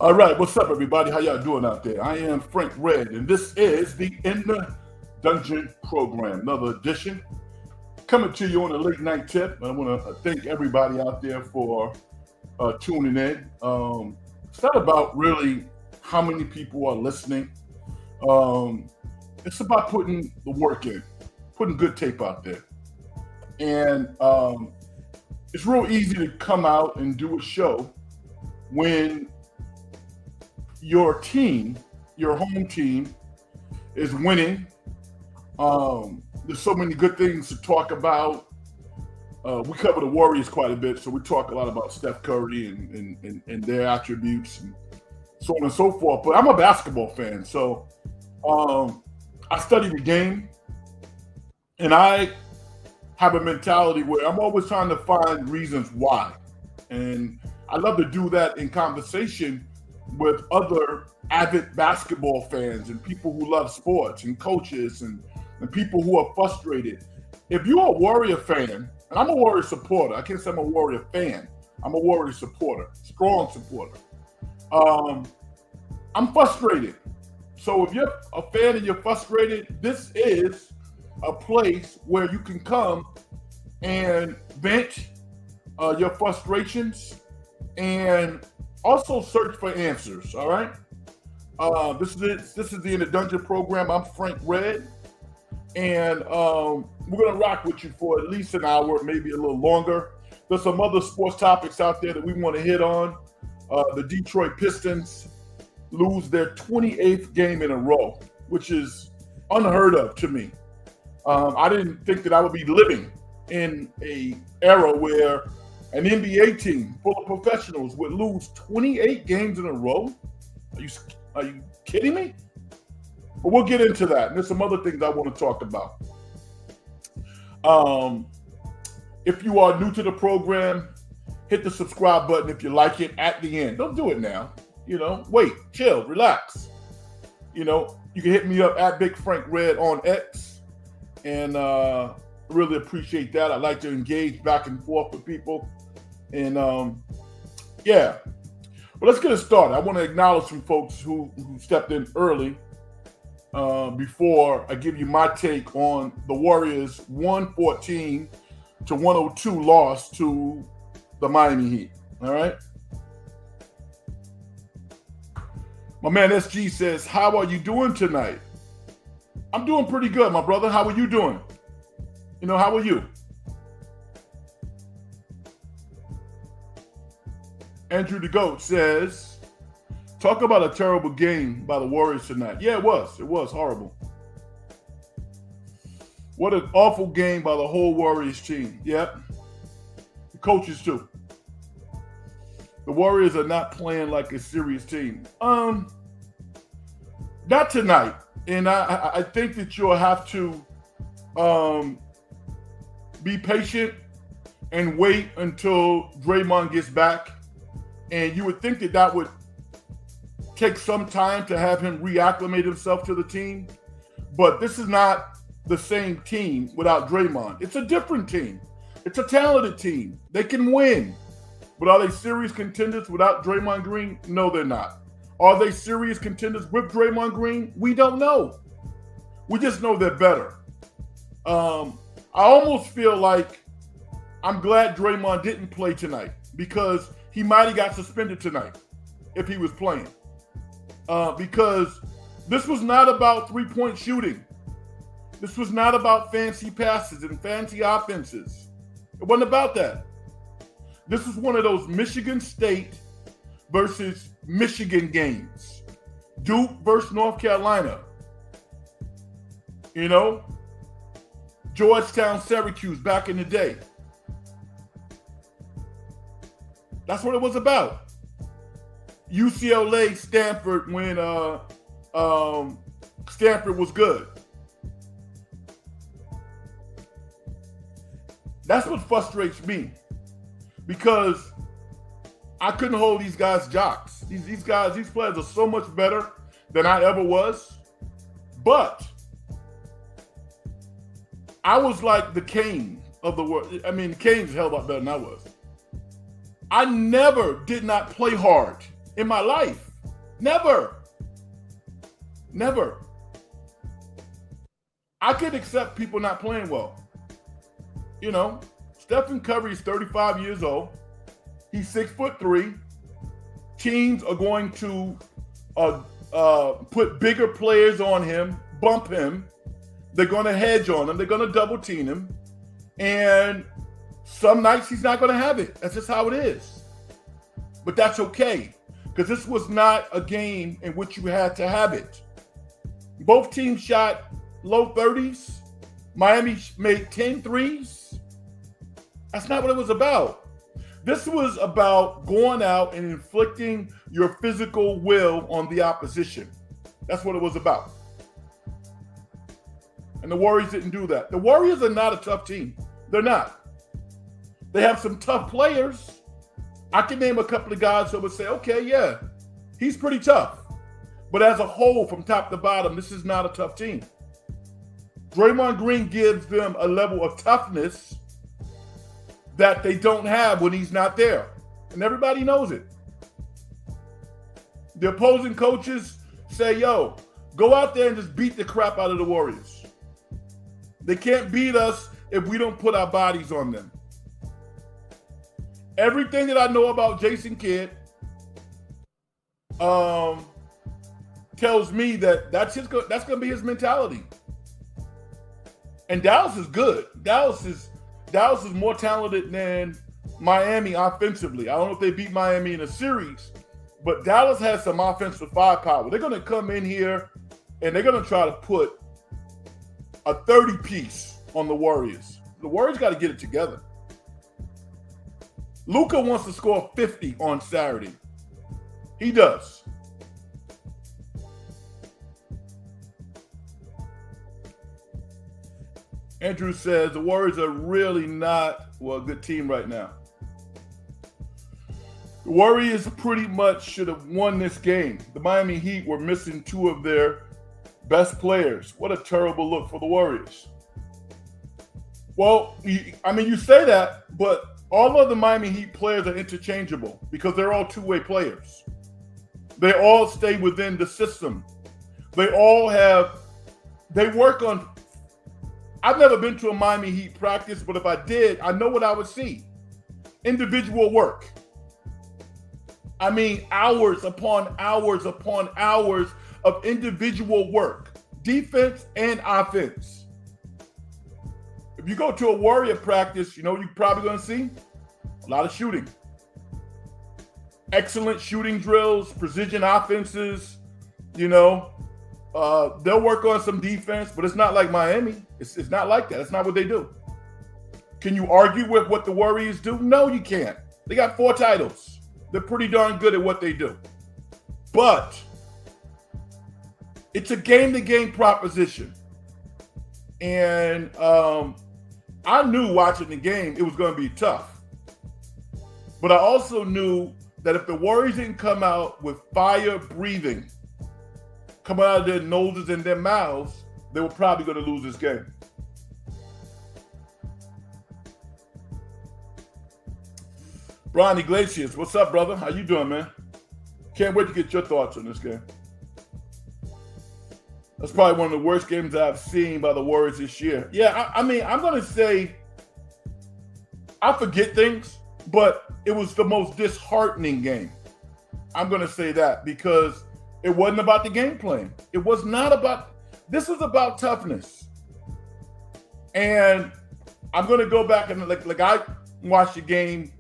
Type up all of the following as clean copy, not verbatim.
All right, what's up, everybody? How y'all doing out there? I am Frank Red, and this is the In the Dungeon program, another edition coming to you on a late night tip. I want to thank everybody out there for tuning in. It's not about really how many people are listening. It's about putting the work in, putting good tape out there, and it's real easy to come out and do a show when your team, your home team, is winning. There's so many good things to talk about. We cover the Warriors quite a bit, so we talk a lot about Steph Curry and their attributes and so on and so forth. But I'm a basketball fan, so I study the game, and I have a mentality where I'm always trying to find reasons why. And I love to do that in conversation with other avid basketball fans and people who love sports and coaches and people who are frustrated. If you're a Warrior fan, and I'm a Warrior supporter, I can't say I'm a Warrior fan, I'm a Warrior supporter, strong supporter. I'm frustrated. So if you're a fan and you're frustrated, this is a place where you can come and vent your frustrations and also search for answers. All right. This is the In the Dungeon program. I'm Frank Red, and we're gonna rock with you for at least an hour, maybe a little longer. There's some other sports topics out there that we want to hit on. The Detroit Pistons lose their 28th game in a row, which is unheard of to me. I didn't think that I would be living in a era where an NBA team full of professionals would lose 28 games in a row. Are you kidding me? But we'll get into that. And there's some other things I want to talk about. If you are new to the program, hit the subscribe button if you like it at the end. Don't do it now. Wait, chill, relax. You can hit me up at Big Frank Red on X, and really appreciate that. I like to engage back and forth with people, and yeah. But let's get it started. I want to acknowledge some folks who stepped in early before I give you my take on the Warriors' 114-102 loss to the Miami Heat. All right. My man SG says, how are you doing tonight? I'm doing pretty good, my brother. How are you doing? How are you? Andrew the Goat says, talk about a terrible game by the Warriors tonight. Yeah, it was. It was horrible. What an awful game by the whole Warriors team. Yep. The coaches too. The Warriors are not playing like a serious team. Not tonight. And I think that you'll have to be patient and wait until Draymond gets back. And you would think that would take some time to have him reacclimate himself to the team. But this is not the same team without Draymond. It's a different team. It's a talented team. They can win. But are they serious contenders without Draymond Green? No, they're not. Are they serious contenders with Draymond Green? We don't know. We just know they're better. I almost feel like I'm glad Draymond didn't play tonight, because he might have got suspended tonight if he was playing. Because this was not about three-point shooting. This was not about fancy passes and fancy offenses. It wasn't about that. This is one of those Michigan State versus Michigan games. Duke versus North Carolina. Georgetown, Syracuse back in the day. That's what it was about. UCLA, Stanford when Stanford was good. That's what frustrates me, because I couldn't hold these guys jocks. These players are so much better than I ever was. But I was like the king of the world. I mean, the Kings held up better than I was. I never did not play hard in my life. Never. Never. I can accept people not playing well. You know, Stephen Curry is 35 years old. He's 6'3". Teams are going to put bigger players on him, bump him. They're going to hedge on him. They're going to double team him. And some nights he's not going to have it. That's just how it is. But that's okay, because this was not a game in which you had to have it. Both teams shot low 30s. Miami made 10 threes. That's not what it was about. This was about going out and inflicting your physical will on the opposition. That's what it was about. And the Warriors didn't do that. The Warriors are not a tough team. They're not. They have some tough players. I can name a couple of guys who would say, okay, yeah, he's pretty tough. But as a whole, from top to bottom, this is not a tough team. Draymond Green gives them a level of toughness that they don't have when he's not there. And everybody knows it. The opposing coaches say, yo, go out there and just beat the crap out of the Warriors. They can't beat us if we don't put our bodies on them. Everything that I know about Jason Kidd tells me that that's going to be his mentality. And Dallas is good. Dallas is more talented than Miami offensively. I don't know if they beat Miami in a series, but Dallas has some offensive firepower. They're going to come in here and they're going to try to put a 30-piece on the Warriors. The Warriors got to get it together. Luka wants to score 50 on Saturday. He does. Andrew says the Warriors are really not, a good team right now. The Warriors pretty much should have won this game. The Miami Heat were missing two of their best players. What a terrible look for the Warriors. Well, you say that, but all of the Miami Heat players are interchangeable because they're all two-way players. They all stay within the system. They work on. I've never been to a Miami Heat practice, but if I did, I know what I would see. Individual work. Hours upon hours upon hours of individual work, defense and offense. If you go to a Warrior practice, you know what you're probably going to see? A lot of shooting. Excellent shooting drills, precision offenses, they'll work on some defense, but it's not like Miami. It's not like that. It's not what they do. Can you argue with what the Warriors do? No, you can't. They got 4 titles. They're pretty darn good at what they do. But it's a game-to-game proposition. And I knew watching the game it was going to be tough. But I also knew that if the Warriors didn't come out with fire breathing, coming out of their noses and their mouths, they were probably going to lose this game. Brian Iglesias, what's up, brother? How you doing, man? Can't wait to get your thoughts on this game. That's probably one of the worst games I've seen by the Warriors this year. Yeah, I'm going to say I forget things, but it was the most disheartening game. I'm going to say that because it wasn't about the game plan. It was not about – this was about toughness. And I'm going to go back and like I watched the game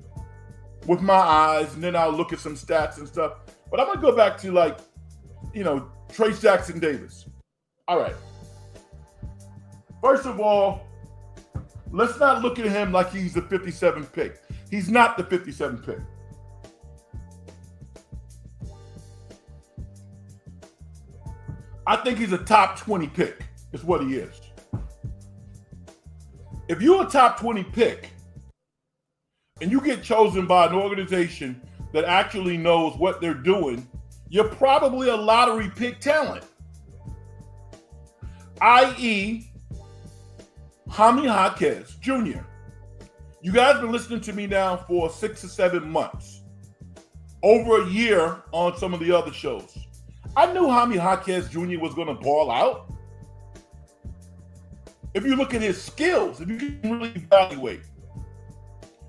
with my eyes, and then I'll look at some stats and stuff. But I'm going to go back to Trace Jackson Davis. All right. First of all, let's not look at him like he's the 57th pick. He's not the 57th pick. I think he's a top 20 pick, is what he is. If you're a top 20 pick and you get chosen by an organization that actually knows what they're doing, you're probably a lottery pick talent. I.e., Jaime Jaquez Jr. You guys been listening to me now for 6 or 7 months. Over a year on some of the other shows. I knew Jaime Jaquez Jr. was going to ball out. If you look at his skills, if you can really evaluate.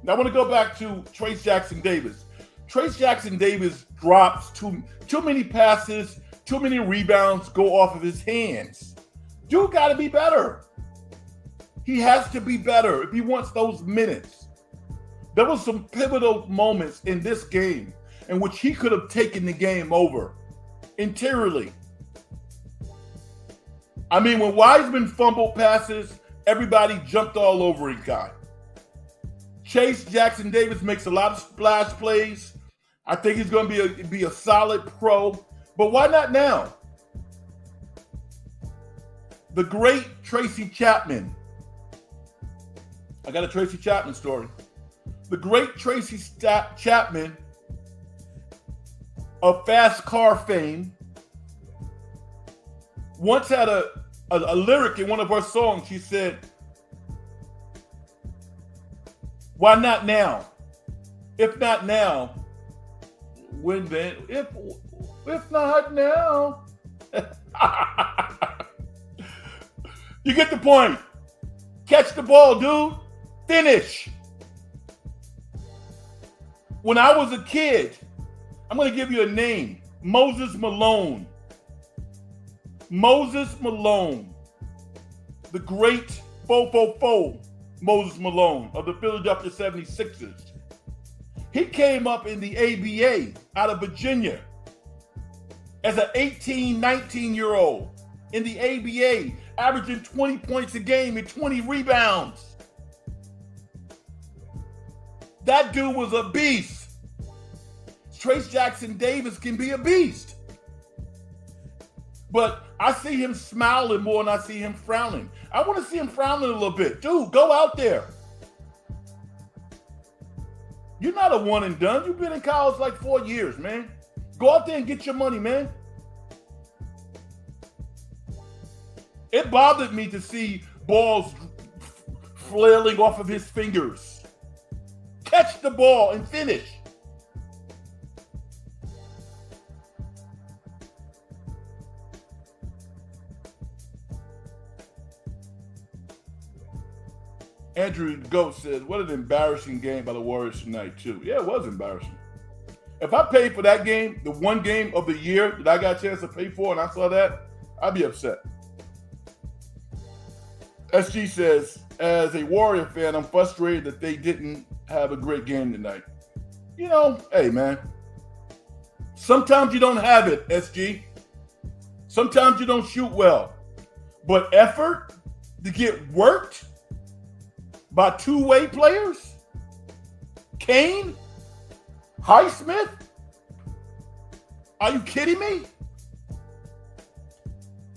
Now I want to go back to Trayce Jackson Davis. Trayce Jackson Davis drops too many passes, too many rebounds go off of his hands. Dude got to be better. He has to be better if he wants those minutes. There was some pivotal moments in this game in which he could have taken the game over interiorly. I mean, when Wiseman fumbled passes, everybody jumped all over his guy. Trayce Jackson Davis makes a lot of splash plays. I think he's going to be a solid pro, but why not now? The great Tracy Chapman. I got a Tracy Chapman story. The great Tracy Chapman of fast car fame once had a lyric in one of her songs. She said, "Why not now? If not now, when then? If not now." You get the point. Catch the ball, dude. Finish. When I was a kid, I'm going to give you a name. Moses Malone. Moses Malone. The great 444 Moses Malone of the Philadelphia 76ers. He came up in the ABA out of Virginia as an 18, 19-year-old in the ABA, averaging 20 points a game and 20 rebounds. That dude was a beast. Trayce Jackson Davis can be a beast. But I see him smiling more than I see him frowning. I want to see him frowning a little bit. Dude, go out there. You're not a one and done. You've been in college like 4 years, man. Go out there and get your money, man. It bothered me to see balls flailing off of his fingers. Catch the ball and finish. Andrew Goat says, "What an embarrassing game by the Warriors tonight, too." Yeah, it was embarrassing. If I paid for that game, the one game of the year that I got a chance to pay for, and I saw that, I'd be upset. SG says, "As a Warrior fan, I'm frustrated that they didn't have a great game tonight." You know, hey, man. Sometimes you don't have it, SG. Sometimes you don't shoot well. But effort to get worked by two-way players? Kane? Highsmith? Are you kidding me?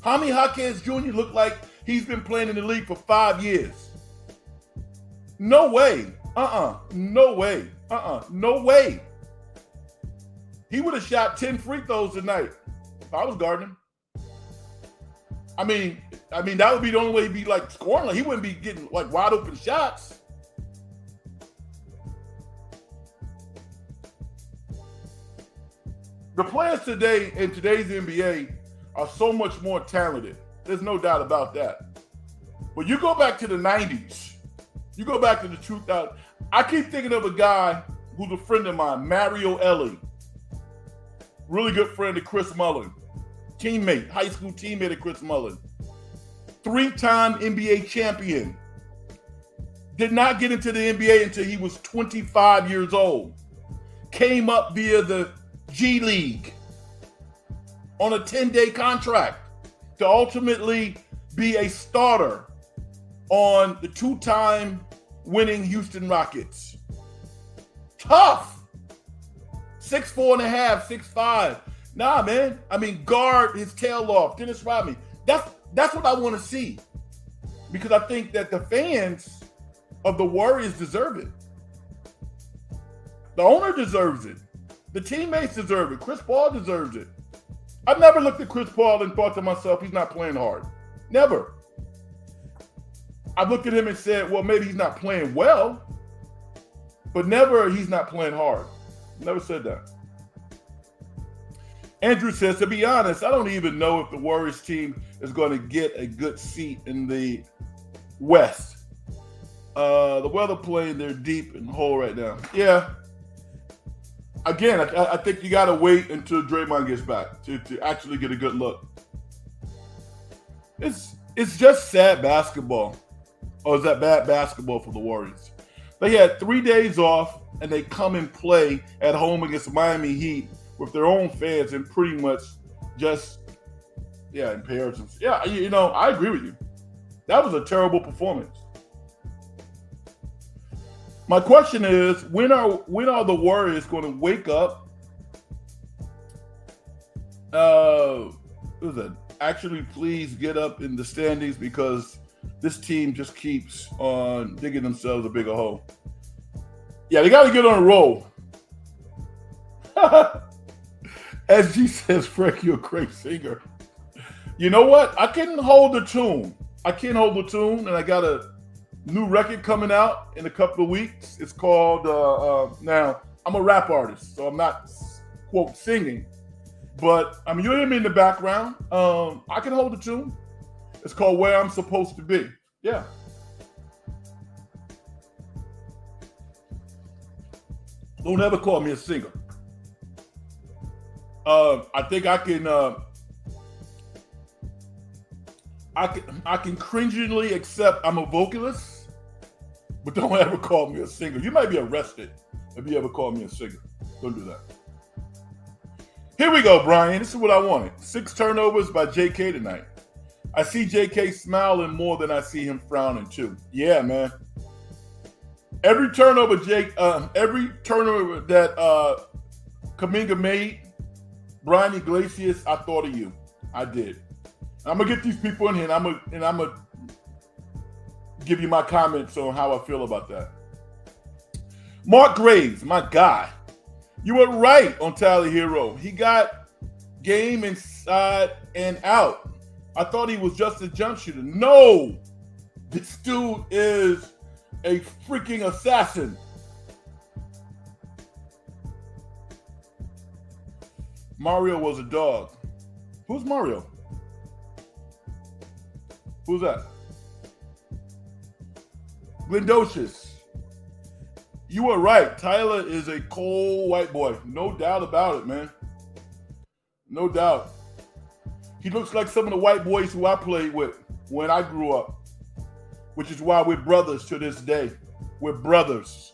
Jaime Jaquez Jr. looked like he's been playing in the league for 5 years. No way. No way. No way. He would have shot 10 free throws tonight if I was guarding him. I mean, that would be the only way he'd be like scoring. Like, he wouldn't be getting like wide open shots. The players today in today's NBA are so much more talented. There's no doubt about that. But you go back to the 90s. You go back to the 2000s. I keep thinking of a guy who's a friend of mine, Mario Ellie. Really good friend of Chris Mullin. Teammate, high school teammate of Chris Mullin. 3-time NBA champion. Did not get into the NBA until he was 25 years old. Came up via the G League on a 10-day contract to ultimately be a starter on the 2-time winning Houston Rockets. Tough. 6'4.5", 6'5". Nah, man. I mean, guard his tail off. Dennis Rodman. That's what I want to see. Because I think that the fans of the Warriors deserve it. The owner deserves it. The teammates deserve it. Chris Paul deserves it. I've never looked at Chris Paul and thought to myself, he's not playing hard. Never. I've looked at him and said, well, maybe he's not playing well, but never he's not playing hard. Never said that. Andrew says, to be honest, I don't even know if the Warriors team is going to get a good seat in the West. The weather playing, they're deep in the hole right now. Yeah. Again, I think you got to wait until Draymond gets back to actually get a good look. It's just sad basketball. Or is that bad basketball for the Warriors? They had 3 days off, and they come and play at home against Miami Heat with their own fans and pretty much just, impairs them. Yeah, I agree with you. That was a terrible performance. My question is, when are the Warriors going to wake up? Actually, please get up in the standings because this team just keeps on digging themselves a bigger hole. Yeah, they got to get on a roll. SG says, Frank, you're a great singer. You know what? I can hold the tune. And I got a new record coming out in a couple of weeks. It's called, now, I'm a rap artist, so I'm not, quote, singing. But, you hear me in the background. I can hold the tune. It's called Where I'm Supposed to Be. Yeah. Don't ever call me a singer. I think I can cringingly accept I'm a vocalist, but don't ever call me a singer. You might be arrested if you ever call me a singer. Don't do that. Here we go, Brian. This is what I wanted. 6 turnovers by JK tonight. I see JK smiling more than I see him frowning too. Yeah, man. Every turnover that Kuminga made, Brian Iglesias, I thought of you. I did. I'm gonna get these people in here, and I'm gonna give you my comments on how I feel about that. Mark Graves, my guy, you were right on Tyler Hero. He got game inside and out. I thought he was just a jump shooter. No, this dude is a freaking assassin. Mario was a dog. Who's Mario? Who's that? Glendocious. You were right. Tyler is a cold white boy. No doubt about it, man. No doubt. He looks like some of the white boys who I played with when I grew up, which is why we're brothers to this day. We're brothers.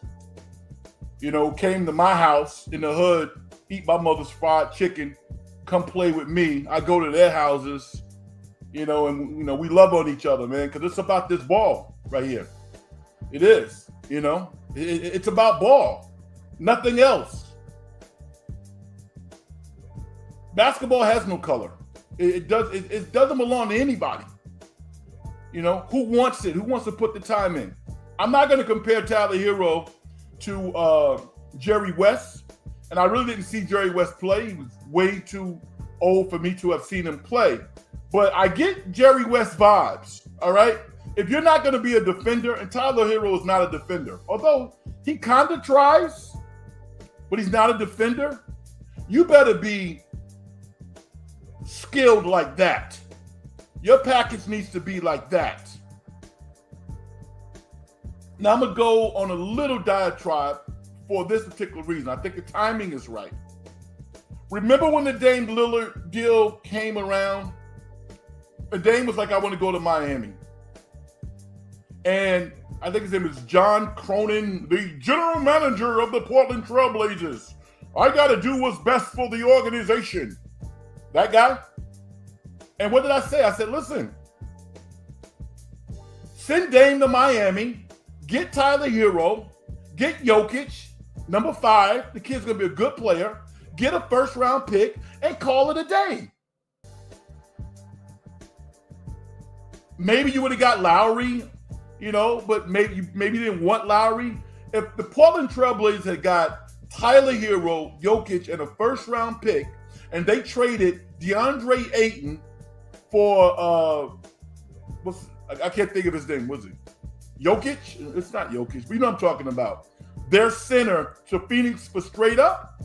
Came to my house in the hood, eat my mother's fried chicken, come play with me. I go to their houses, and we love on each other, man, because it's about this ball right here. It is, it's about ball, nothing else. Basketball has no color. It doesn't belong to anybody. Who wants it? Who wants to put the time in? I'm not going to compare Tyler Hero to Jerry West, and I really didn't see Jerry West play. He was way too old for me to have seen him play. But I get Jerry West vibes, all right? If you're not going to be a defender, and Tyler Hero is not a defender, although he kind of tries, but he's not a defender, you better be skilled like that. Your package needs to be like that. Now, I'm going to go on a little diatribe for this particular reason. I think the timing is right. Remember when the Dame Lillard deal came around? And Dame was like, I want to go to Miami. And I think his name is John Cronin, the general manager of the Portland Trail Blazers. I got to do what's best for the organization. That guy. And what did I say? I said, listen, send Dame to Miami, get Tyler Hero, get Jokic, number 5. The kid's going to be a good player. Get a first-round pick and call it a day. Maybe you would have got Lowry, but maybe you didn't want Lowry. If the Portland Trail Blazers had got Tyler Hero, Jokic, and a first-round pick, and they traded DeAndre Ayton for, I can't think of his name, was it Jokic? It's not Jokic, but you know what I'm talking about. Their center to Phoenix for straight up.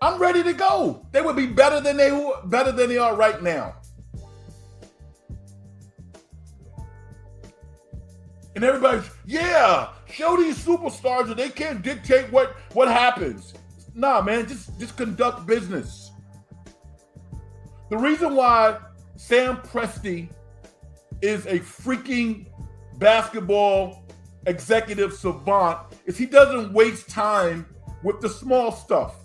I'm ready to go. They would be better than they are right now. And everybody's, yeah, show these superstars that they can't dictate what happens. Nah, man, just conduct business. The reason why Sam Presti is a freaking basketball executive savant is he doesn't waste time with the small stuff.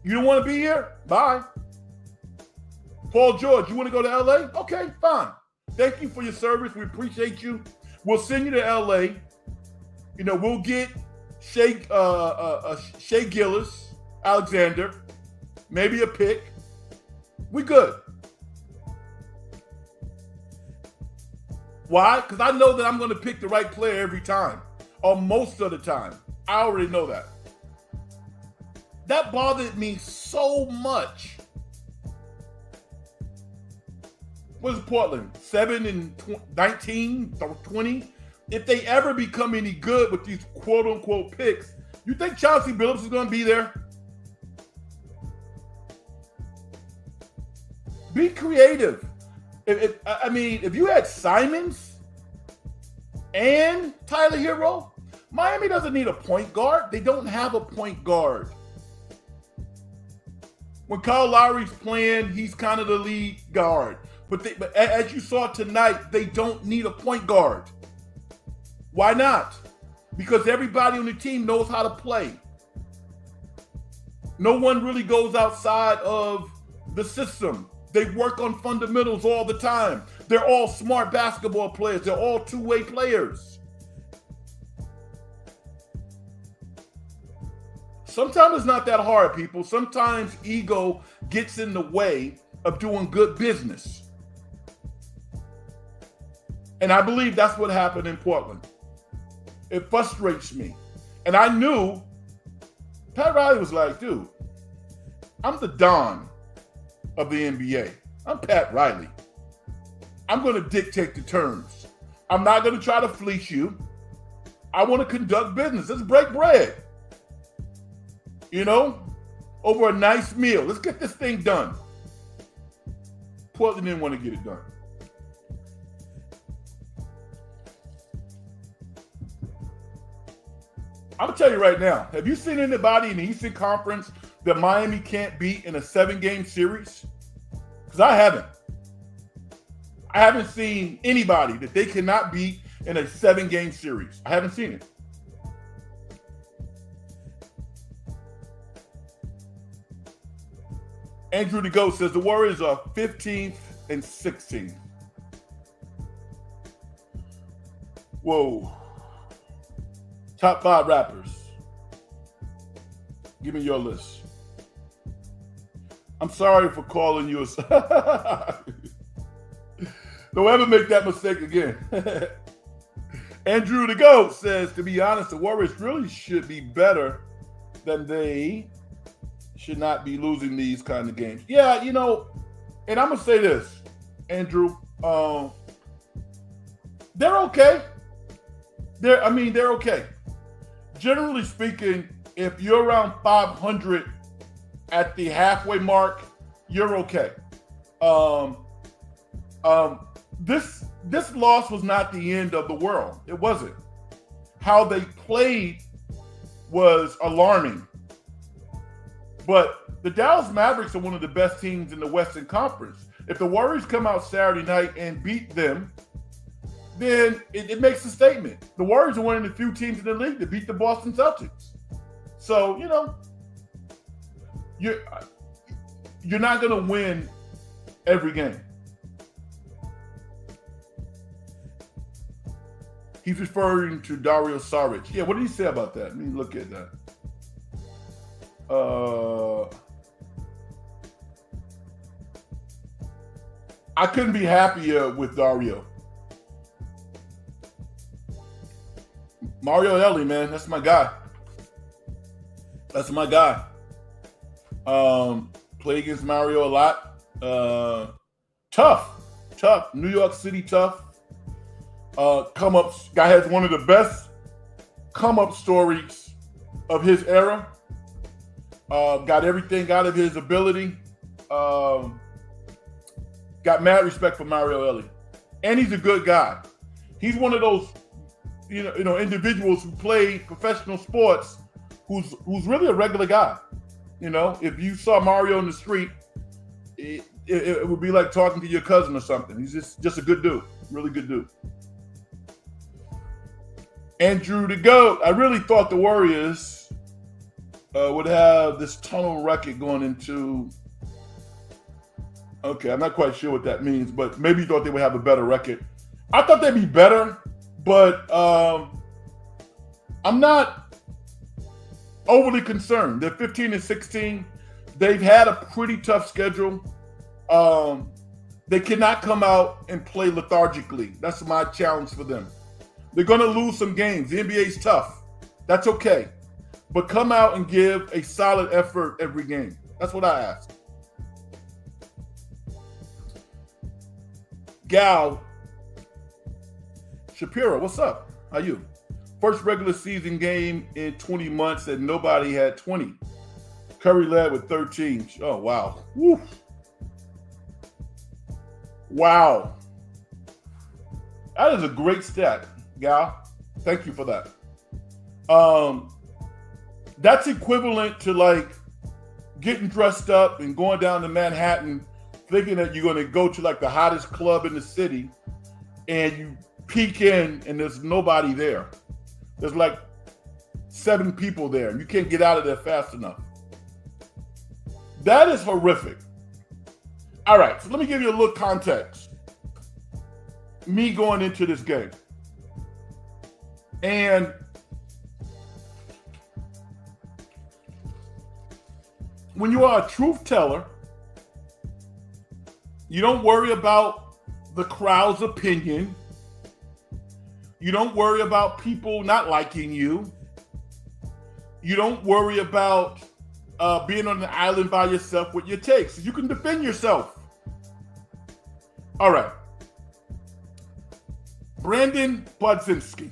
You don't want to be here? Bye. Paul George, you want to go to LA? Okay, fine. Thank you for your service. We appreciate you. We'll send you to LA. You know, we'll get Shea Gillis, Alexander, maybe a pick. We good. Why? Because I know that I'm going to pick the right player every time, or most of the time. I already know that. That bothered me so much. What is Portland? 7-19, 20? If they ever become any good with these quote-unquote picks, you think Chauncey Billups is going to be there? Be creative. If you had Simons and Tyler Hero, Miami doesn't need a point guard. They don't have a point guard. When Kyle Lowry's playing, he's kind of the lead guard. But as you saw tonight, they don't need a point guard. Why not? Because everybody on the team knows how to play. No one really goes outside of the system. They work on fundamentals all the time. They're all smart basketball players. They're all two-way players. Sometimes it's not that hard, people. Sometimes ego gets in the way of doing good business. And I believe that's what happened in Portland. It frustrates me. And I knew Pat Riley was like, dude, I'm the Don of the NBA. I'm Pat Riley. I'm going to dictate the terms. I'm not going to try to fleece you. I want to conduct business. Let's break bread. You know, over a nice meal. Let's get this thing done. Portland didn't want to get it done. I'm going to tell you right now, have you seen anybody in the Eastern Conference that Miami can't beat in a 7-game series? Because I haven't. I haven't seen anybody that they cannot beat in a 7-game series. I haven't seen it. Andrew the Goat says the Warriors are 15th and 16th. Whoa. Top 5 rappers. Give me your list. I'm sorry for calling you a... Don't ever make that mistake again. Andrew the Goat says, to be honest, the Warriors really should be better than they should not be losing these kind of games. Yeah, you know, and I'm going to say this, Andrew. They're okay. They're okay. Generally speaking, if you're around 500 at the halfway mark, you're okay. This loss was not the end of the world. It wasn't. How they played was alarming. But the Dallas Mavericks are one of the best teams in the Western Conference. If the Warriors come out Saturday night and beat them, then it makes a statement. The Warriors are one of the few teams in the league that beat the Boston Celtics. So, you know, you're not going to win every game. He's referring to Dario Saric. Yeah, what did he say about that? Let me look at that. I couldn't be happier with Dario. Mario Elie, man, that's my guy. That's my guy. Play against Mario a lot. Tough. New York City tough. Come up. Guy has one of the best come up stories of his era. Got everything out of his ability. Got mad respect for Mario Ellie, and he's a good guy. He's one of those, individuals who play professional sports, who's really a regular guy. If you saw Mario in the street, it would be like talking to your cousin or something. He's just a good dude, really good dude. Andrew the GOAT. I really thought the Warriors would have this tunnel record going into. Okay, I'm not quite sure what that means, but maybe you thought they would have a better record. I thought they'd be better, but I'm not overly concerned. They're 15-16. They've had a pretty tough schedule. They cannot come out and play lethargically. That's my challenge for them. They're going to lose some games. The NBA's tough. That's okay. But come out and give a solid effort every game. That's what I ask. Gal Shapiro, what's up? How you? First regular season game in 20 months and nobody had 20. Curry led with 13. Oh, wow. Woo. Wow. That is a great stat, Gal. Thank you for that. That's equivalent to like getting dressed up and going down to Manhattan thinking that you're going to go to like the hottest club in the city and you peek in and there's nobody there. There's like 7 people there and you can't get out of there fast enough. That is horrific. All right, so let me give you a little context. Me going into this game. And when you are a truth teller, you don't worry about the crowd's opinion. You don't worry about people not liking you. You don't worry about being on the island by yourself with your takes. You can defend yourself. All right. Brandon Budzinski.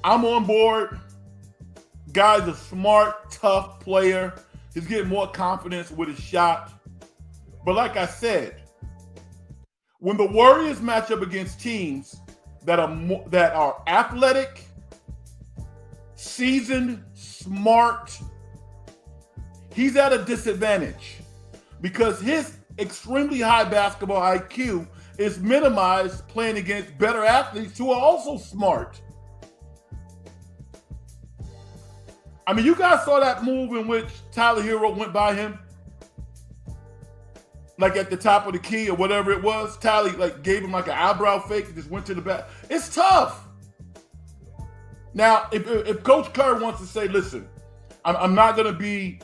I'm on board. Guy's a smart, tough player. He's getting more confidence with his shot. But like I said, when the Warriors match up against teams that are athletic, seasoned, smart, he's at a disadvantage because his extremely high basketball IQ is minimized playing against better athletes who are also smart. I mean, you guys saw that move in which Tyler Hero went by him, like at the top of the key or whatever it was. Tyler like gave him like an eyebrow fake and just went to the back. It's tough. Now, if Coach Kerr wants to say, listen, I'm not going to be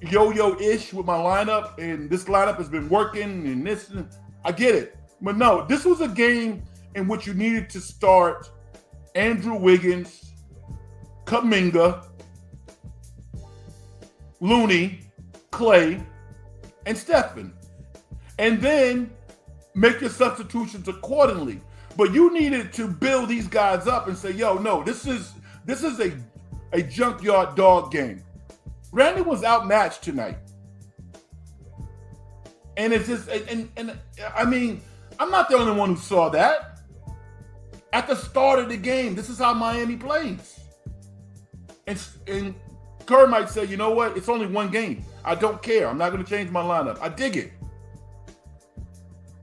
yo-yo-ish with my lineup, and this lineup has been working, and this, I get it. But no, this was a game in which you needed to start Andrew Wiggins, Kuminga, Looney, Clay, and Stephen. And then make your substitutions accordingly. But you needed to build these guys up and say, yo, no, this is a junkyard dog game. Brandon was outmatched tonight. And it's just, and I mean, I'm not the only one who saw that. At the start of the game, this is how Miami plays. And Kerr might say, you know what? It's only one game. I don't care. I'm not going to change my lineup. I dig it.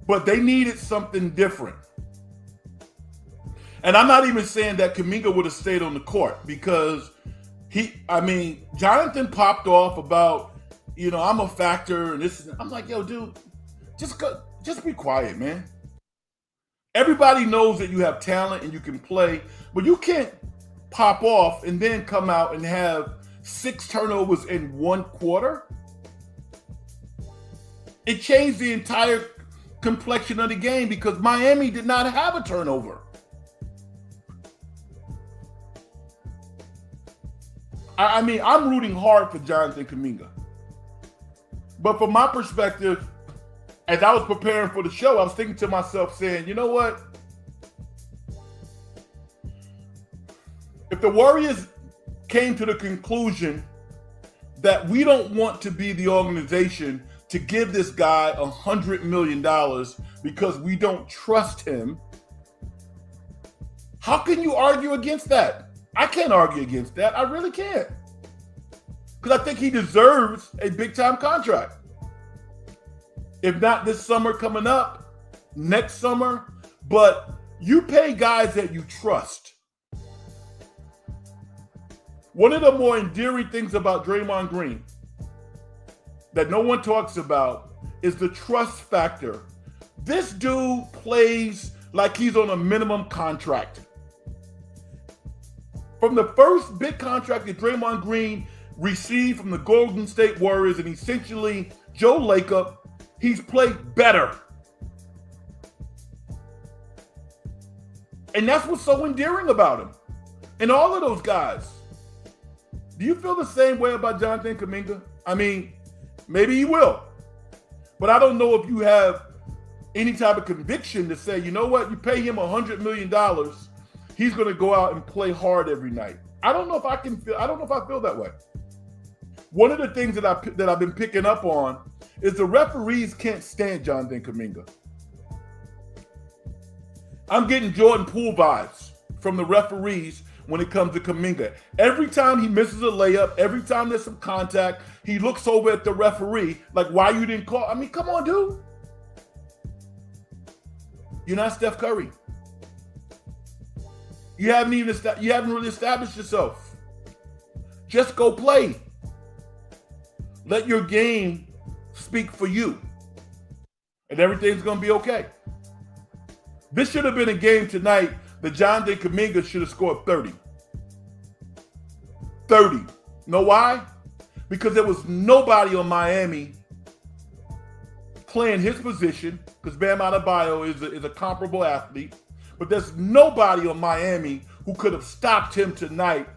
But they needed something different. And I'm not even saying that Kuminga would have stayed on the court because Jonathan popped off about, I'm a factor and this. I'm like, yo, dude, just be quiet, man. Everybody knows that you have talent and you can play, but you can't pop off and then come out and have 6 turnovers in 1 quarter. It changed the entire complexion of the game because Miami did not have a turnover. I mean, I'm rooting hard for Jonathan Kuminga. But from my perspective, as I was preparing for the show, I was thinking to myself saying, you know what? If the Warriors came to the conclusion that we don't want to be the organization to give this guy $100 million because we don't trust him. How can you argue against that? I can't argue against that. I really can't. Because I think he deserves a big-time contract. If not this summer coming up, next summer. But you pay guys that you trust. One of the more endearing things about Draymond Green that no one talks about is the trust factor. This dude plays like he's on a minimum contract. From the first big contract that Draymond Green received from the Golden State Warriors and essentially Joe Lacob, he's played better. And that's what's so endearing about him. And all of those guys. Do you feel the same way about Jonathan Kuminga? I mean, maybe you will. But I don't know if you have any type of conviction to say, you know what, you pay him $100 million, he's going to go out and play hard every night. I don't know if I feel that way. One of the things that I've been picking up on is the referees can't stand Jonathan Kuminga. I'm getting Jordan Poole vibes from the referees when it comes to Kuminga. Every time he misses a layup, every time there's some contact, he looks over at the referee like, why you didn't call? I mean, come on, dude. You're not Steph Curry. You haven't really established yourself. Just go play. Let your game speak for you. And everything's going to be okay. This should have been a game tonight that Jonathan Kuminga should have scored 30. 30. Know why? Because there was nobody on Miami playing his position, because Bam Adebayo is a comparable athlete. But there's nobody on Miami who could have stopped him tonight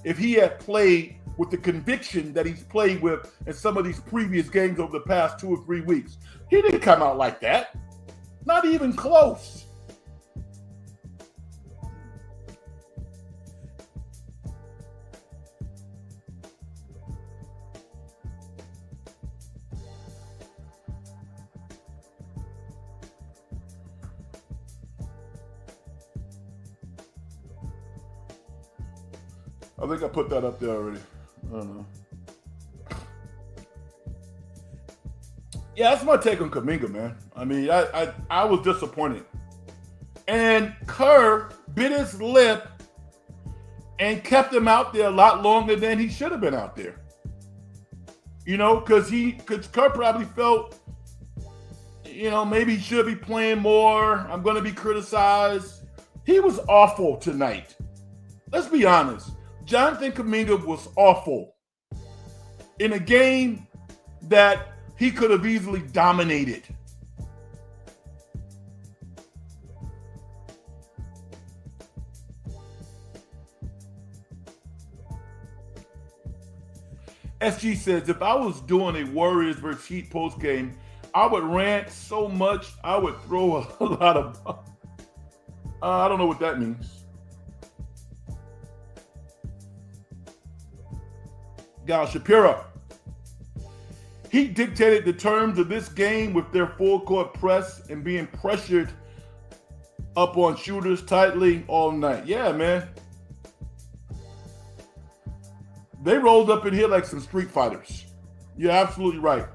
if he had played with the conviction that he's played with in some of these previous games over the past 2 or 3 weeks. He didn't come out like that. Not even close. I think I put that up there already. I don't know. Yeah, that's my take on Kuminga, man. I mean, I was disappointed. And Kerr bit his lip and kept him out there a lot longer than he should have been out there. You know, because Kerr probably felt, you know, maybe he should be playing more. I'm going to be criticized. He was awful tonight. Let's be honest. Jonathan Kuminga was awful in a game that he could have easily dominated. SG says, if I was doing a Warriors versus Heat post game, I would rant so much I would throw a lot of. I don't know what that means. Gal Shapiro. He dictated the terms of this game with their full court press and being pressured up on shooters tightly all night. Yeah, man. They rolled up in here like some street fighters. You're absolutely right.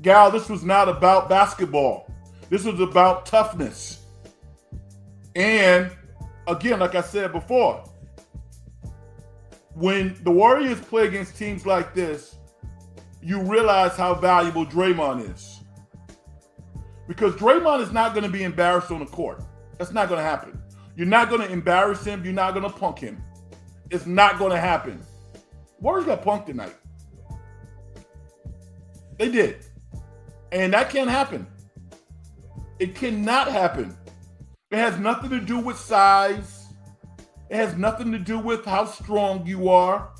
Gal, this was not about basketball. This was about toughness. And again, like I said before, when the Warriors play against teams like this, you realize how valuable Draymond is. Because Draymond is not going to be embarrassed on the court. That's not going to happen. You're not going to embarrass him. You're not going to punk him. It's not going to happen. Warriors got punked tonight. They did. And that can't happen. It cannot happen. It has nothing to do with size. It has nothing to do with how strong you are.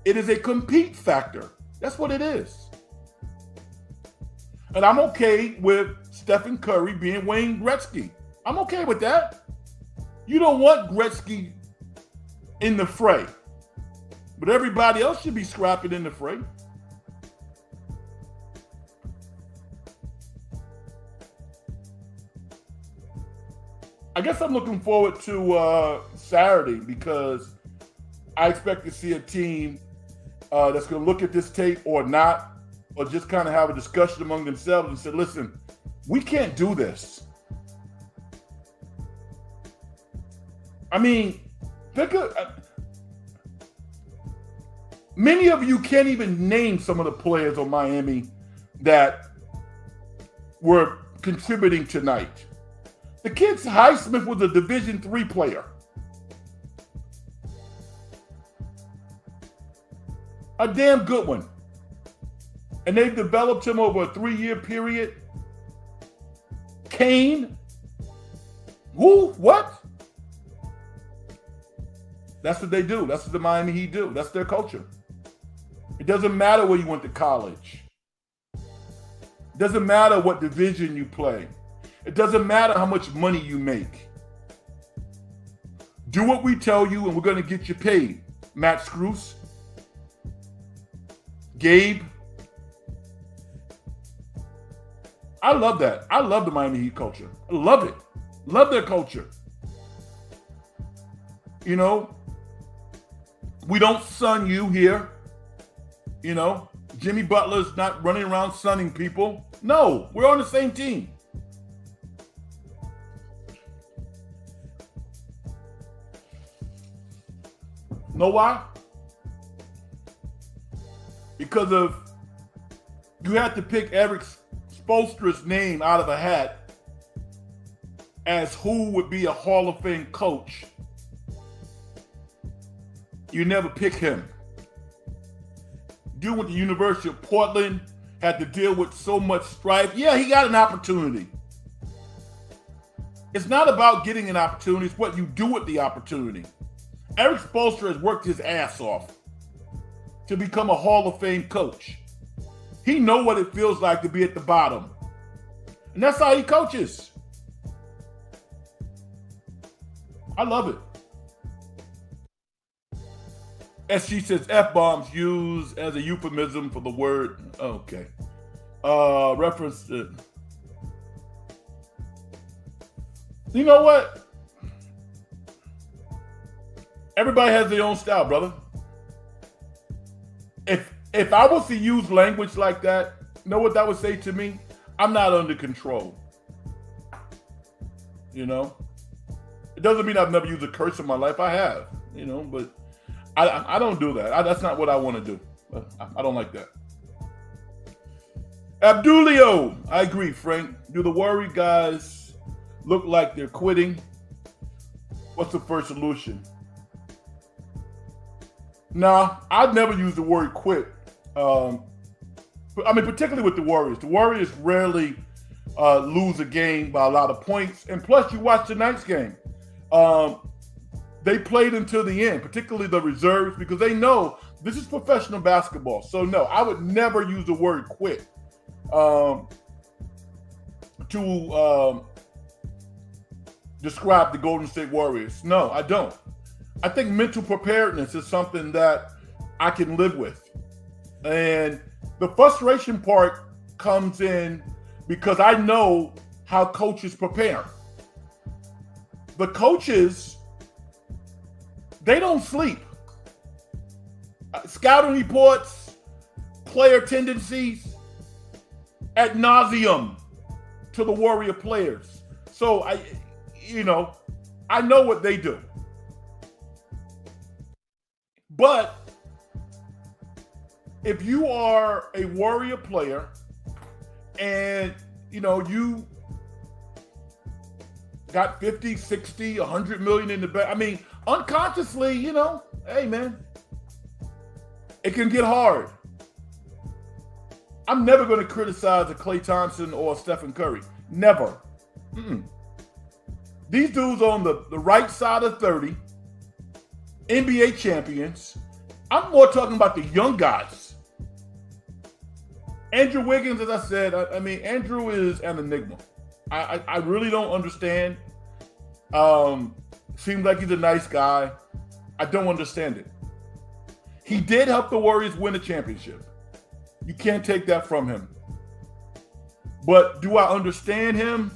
It is a compete factor. That's what it is. And I'm okay with Stephen Curry being Wayne Gretzky. I'm okay with that. You don't want Gretzky in the fray. But everybody else should be scrapping in the fray. I guess I'm looking forward to Saturday because I expect to see a team that's going to look at this tape or not, or just kind of have a discussion among themselves and say, listen, we can't do this. I mean, many of you can't even name some of the players on Miami that were contributing tonight. The kid Highsmith was a Division III player. A damn good one. And they've developed him over a 3-year period. Kane? Who? What? That's what they do. That's what the Miami Heat do. That's their culture. It doesn't matter where you went to college. It doesn't matter what division you play. It doesn't matter how much money you make. Do what we tell you and we're going to get you paid. Matt Screws. Gabe. I love that. I love the Miami Heat culture. I love it. Love their culture. You know, we don't sun you here. You know, Jimmy Butler's not running around sunning people. No, we're on the same team. Know why? Because of you had to pick Eric Spoelstra's name out of a hat as who would be a Hall of Fame coach. You never pick him. Dude with the University of Portland had to deal with so much strife. Yeah, he got an opportunity. It's not about getting an opportunity, it's what you do with the opportunity. Eric Spoelstra has worked his ass off to become a Hall of Fame coach. He knows what it feels like to be at the bottom. And that's how he coaches. I love it. As she says, F-bombs used as a euphemism for the word. Okay. Reference to. You know what? Everybody has their own style, brother. If I was to use language like that, you know what that would say to me? I'm not under control. You know? It doesn't mean I've never used a curse in my life. I have, you know, but I don't do that. That's not what I want to do. I don't like that. Abdulio, I agree, Frank. Do the worried guys look like they're quitting? What's the first solution? Nah, I'd never use the word quit. I mean, particularly with the Warriors. The Warriors rarely lose a game by a lot of points. And plus, you watch tonight's game. They played until the end, particularly the reserves, because they know this is professional basketball. So, no, I would never use the word quit to describe the Golden State Warriors. No, I don't. I think mental preparedness is something that I can live with. And the frustration part comes in because I know how coaches prepare. The coaches, they don't sleep. Scouting reports, player tendencies, ad nauseum to the Warrior players. So I know what they do. But if you are a Warrior player and, you got 50, 60, 100 million in the bank, I mean, unconsciously, hey, man, it can get hard. I'm never going to criticize a Klay Thompson or a Stephen Curry. Never. These dudes on the right side of 30, NBA champions. I'm more talking about the young guys. Andrew Wiggins, as I said, Andrew is an enigma. I really don't understand. Seems like he's a nice guy. I don't understand it. He did help the Warriors win a championship. You can't take that from him. But do I understand him?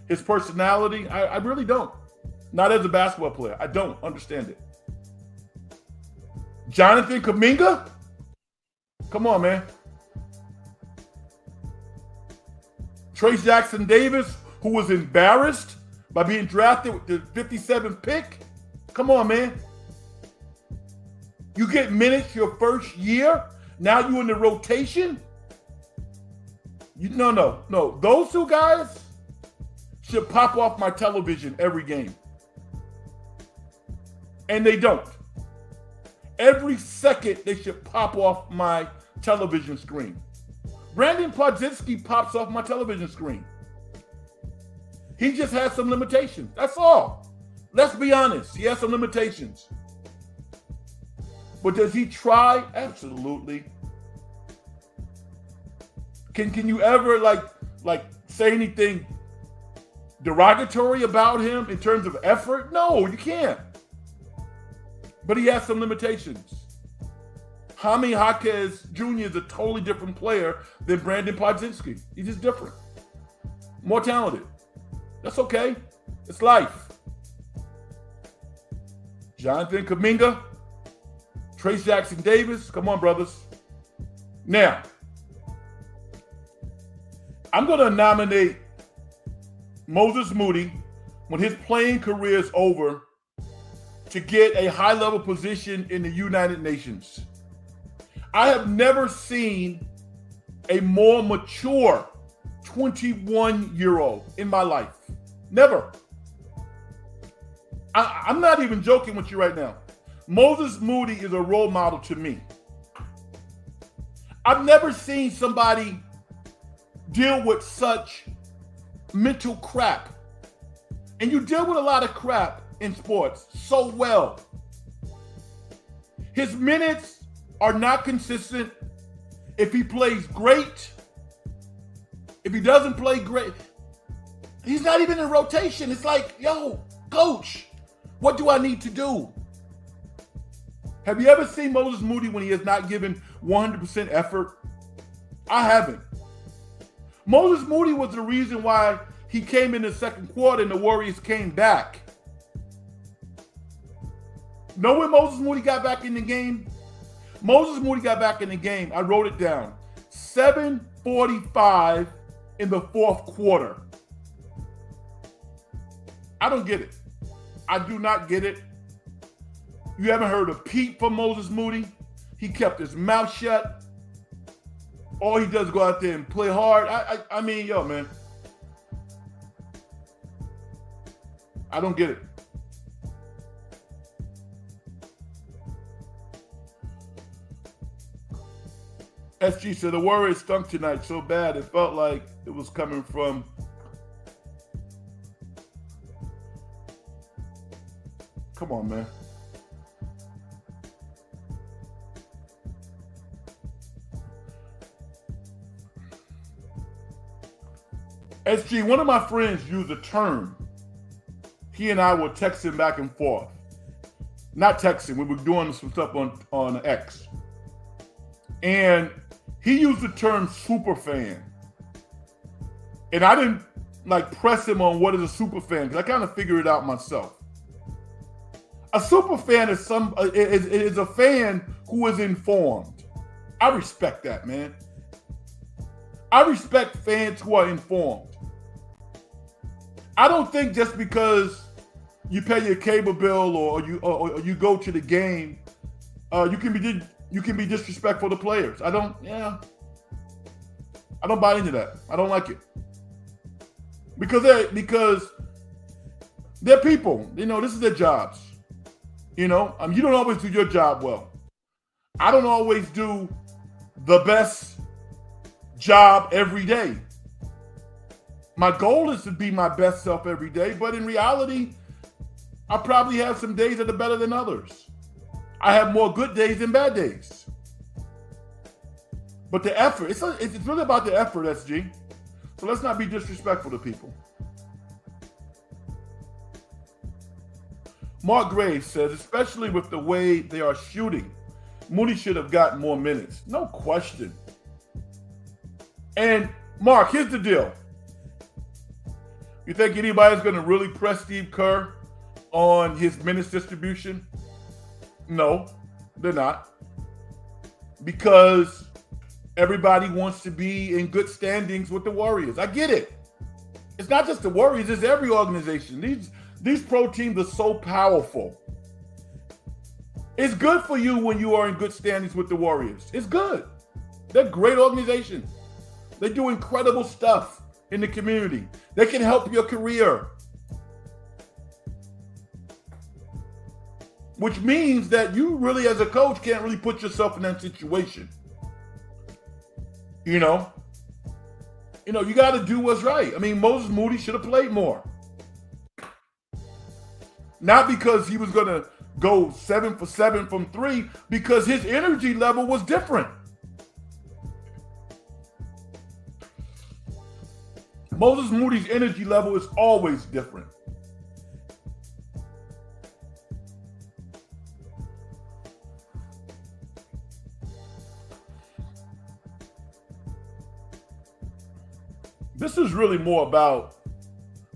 His personality? I really don't. Not as a basketball player. I don't understand it. Jonathan Kuminga? Come on, man. Trace Jackson Davis, who was embarrassed by being drafted with the 57th pick? Come on, man. You get minutes your first year? Now you in the rotation? No. Those two guys should pop off my television every game. And they don't. Every second they should pop off my television screen. Brandon Podzinski pops off my television screen. He just has some limitations. That's all. Let's be honest. He has some limitations. But does he try? Absolutely. Can you ever like say anything derogatory about him in terms of effort? No, you can't. But he has some limitations. Jaime Jaquez Jr. is a totally different player than Brandon Podzinski. He's just different. More talented. That's okay. It's life. Jonathan Kuminga, Trace Jackson Davis. Come on, brothers. Now, I'm going to nominate Moses Moody when his playing career is over to get a high-level position in the United Nations. I have never seen a more mature 21-year-old in my life. Never. I'm not even joking with you right now. Moses Moody is a role model to me. I've never seen somebody deal with such mental crap. And you deal with a lot of crap in sports so well. His minutes are not consistent. If he plays great, if he doesn't play great, he's not even in rotation. It's like, yo, coach, what do I need to do? Have you ever seen Moses Moody when he has not given 100% effort? I haven't. Moses Moody was the reason why he came in the second quarter and the Warriors came back. Know when Moses Moody got back in the game? Moses Moody got back in the game. I wrote it down. 7:45 in the fourth quarter. I don't get it. I do not get it. You haven't heard a peep from Moses Moody. He kept his mouth shut. All he does is go out there and play hard. I mean, yo, man. I don't get it. SG said the Warriors stunk tonight so bad it felt like it was coming from Come on, man. SG, one of my friends used a term. He and I were texting back and forth. Not texting, we were doing some stuff on X. And he used the term super fan. And I didn't press him on what is a super fan, because I kind of figured it out myself. A super fan is is a fan who is informed. I respect that, man. I respect fans who are informed. I don't think just because you pay your cable bill or you go to the game, you can be disrespectful to players. I don't buy into that. I don't like it. Because they're people. This is their jobs. You don't always do your job well. I don't always do the best job every day. My goal is to be my best self every day, but in reality, I probably have some days that are better than others. I have more good days than bad days. But the effort, it's really about the effort, SG. So let's not be disrespectful to people. Mark Graves says, especially with the way they are shooting, Moody should have gotten more minutes. No question. And Mark, here's the deal. You think anybody's going to really press Steve Kerr on his minutes distribution? No, they're not. Because everybody wants to be in good standings with the Warriors. I get it. It's not just the Warriors, it's every organization. These pro teams are so powerful. It's good for you when you are in good standings with the Warriors. It's good. They're a great organization. They do incredible stuff in the community. They can help your career. Which means that you really, as a coach, can't really put yourself in that situation. You got to do what's right. I mean, Moses Moody should have played more. Not because he was going to go 7 for 7 from 3, because his energy level was different. Moses Moody's energy level is always different. This is really more about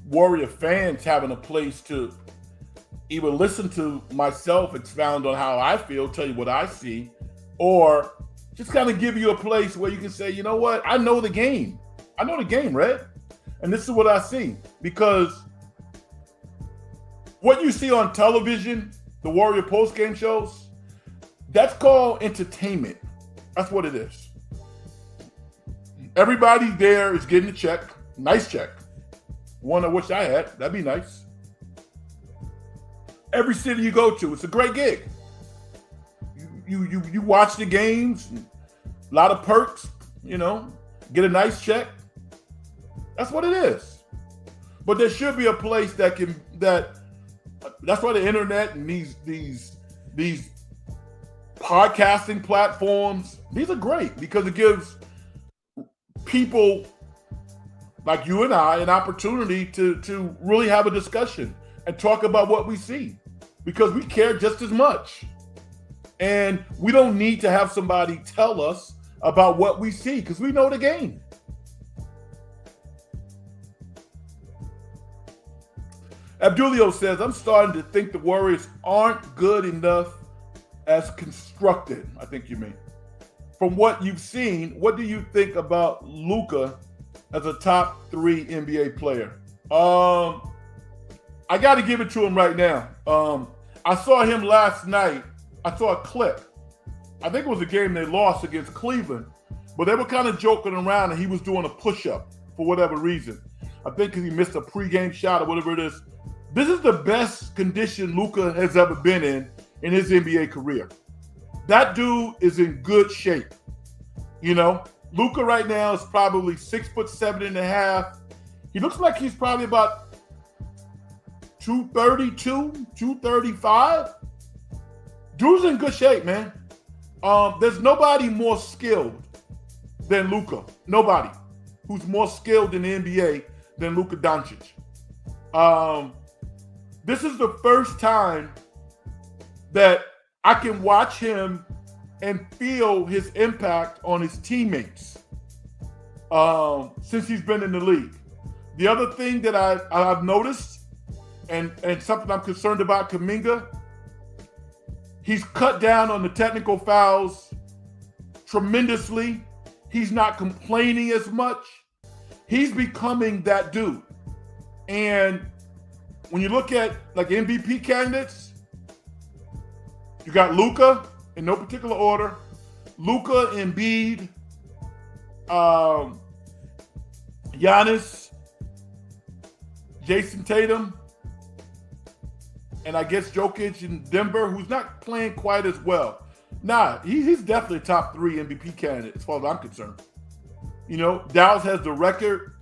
Warrior fans having a place to either listen to myself expound on how I feel, tell you what I see, or just kind of give you a place where you can say, you know what, I know the game. I know the game, Red. And this is what I see. Because what you see on television, the Warrior post-game shows, that's called entertainment. That's what it is. Everybody there is getting a check. Nice check. One I wish I had. That'd be nice. Every city you go to, it's a great gig. You watch the games, a lot of perks, get a nice check. That's what it is. But there should be a place that's why the internet and these podcasting platforms, these are great because it gives people like you and I an opportunity to really have a discussion and talk about what we see, because we care just as much. And we don't need to have somebody tell us about what we see because we know the game. Abdulio says, I'm starting to think the Warriors aren't good enough as constructed, I think you mean. From what you've seen, what do you think about Luka as a top 3 NBA player? I got to give it to him right now. I saw him last night. I saw a clip. I think it was a game they lost against Cleveland, but they were kind of joking around and he was doing a push-up for whatever reason. I think because he missed a pregame shot or whatever it is. This is the best condition Luka has ever been in his NBA career. That dude is in good shape. Luka right now is probably 6'7.5". He looks like he's probably about 232, 235. Dude's in good shape, man. There's nobody more skilled than Luka. Nobody who's more skilled in the NBA than Luka Doncic. This is the first time that I can watch him and feel his impact on his teammates since he's been in the league. The other thing that I've noticed and something I'm concerned about Kuminga, he's cut down on the technical fouls tremendously. He's not complaining as much. He's becoming that dude. And when you look at like MVP candidates, you got Luka in no particular order. Luka, Embiid, Giannis, Jason Tatum, and I guess Jokic in Denver, who's not playing quite as well. He's definitely a top 3 MVP candidate as far as I'm concerned. Dallas has the record.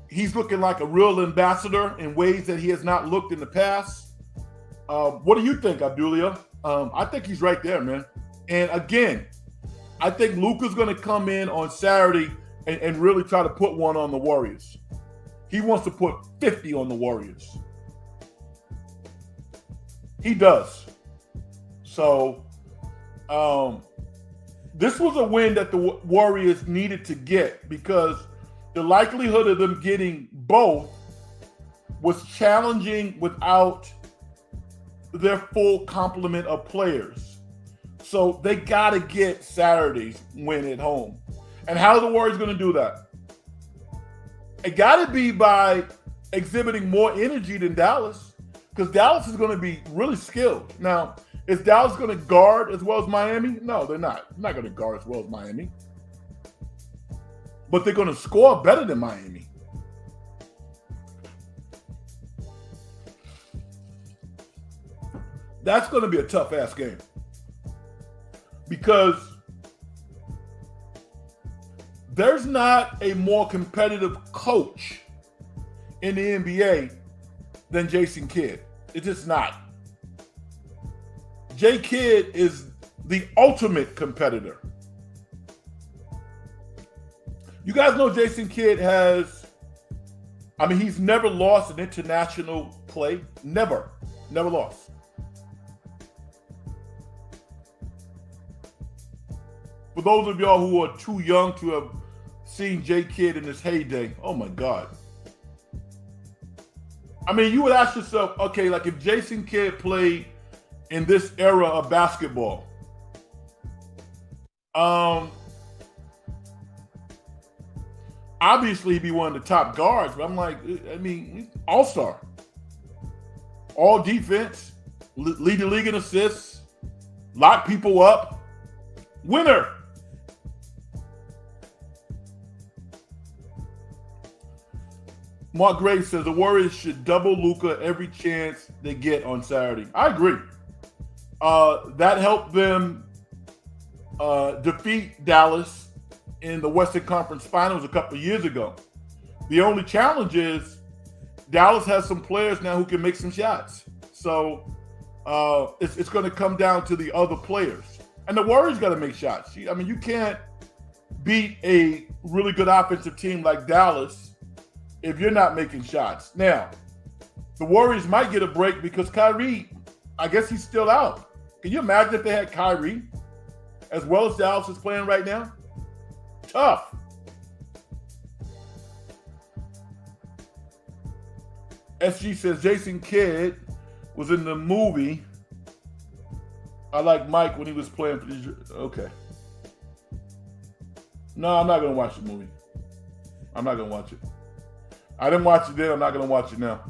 He's looking like a real ambassador in ways that he has not looked in the past. What do you think, Abdullah? I think he's right there, man. And again, I think Luka's going to come in on Saturday and really try to put one on the Warriors. He wants to put 50 on the Warriors. He does. So, this was a win that the Warriors needed to get because the likelihood of them getting both was challenging without their full complement of players. So they got to get Saturday's win at home. And how are the Warriors going to do that? It got to be by exhibiting more energy than Dallas, because Dallas is going to be really skilled. Now, is Dallas going to guard as well as Miami? No, they're not. They're not going to guard as well as Miami. But they're going to score better than Miami. That's going to be a tough-ass game. Because there's not a more competitive coach in the NBA than Jason Kidd. It's just not. J. Kidd is the ultimate competitor. You guys know Jason Kidd he's never lost an international play. Never lost. For those of y'all who are too young to have seen J. Kidd in his heyday, oh my God. You would ask yourself, okay, like if Jason Kidd played in this era of basketball, obviously he'd be one of the top guards, but all-star. All defense, lead the league in assists, lock people up, winner. Mark Graves says the Warriors should double Luka every chance they get on Saturday. I agree. That helped them defeat Dallas in the Western Conference Finals a couple of years ago. The only challenge is Dallas has some players now who can make some shots. So it's going to come down to the other players. And the Warriors got to make shots. You can't beat a really good offensive team like Dallas if you're not making shots. Now, the Warriors might get a break because Kyrie, I guess he's still out. Can you imagine if they had Kyrie as well as Dallas is playing right now? Tough. SG says Jason Kidd was in the movie I Like Mike when he was playing for the... Okay. No, I'm not going to watch the movie. I'm not going to watch it. I didn't watch it then. I'm not going to watch it now.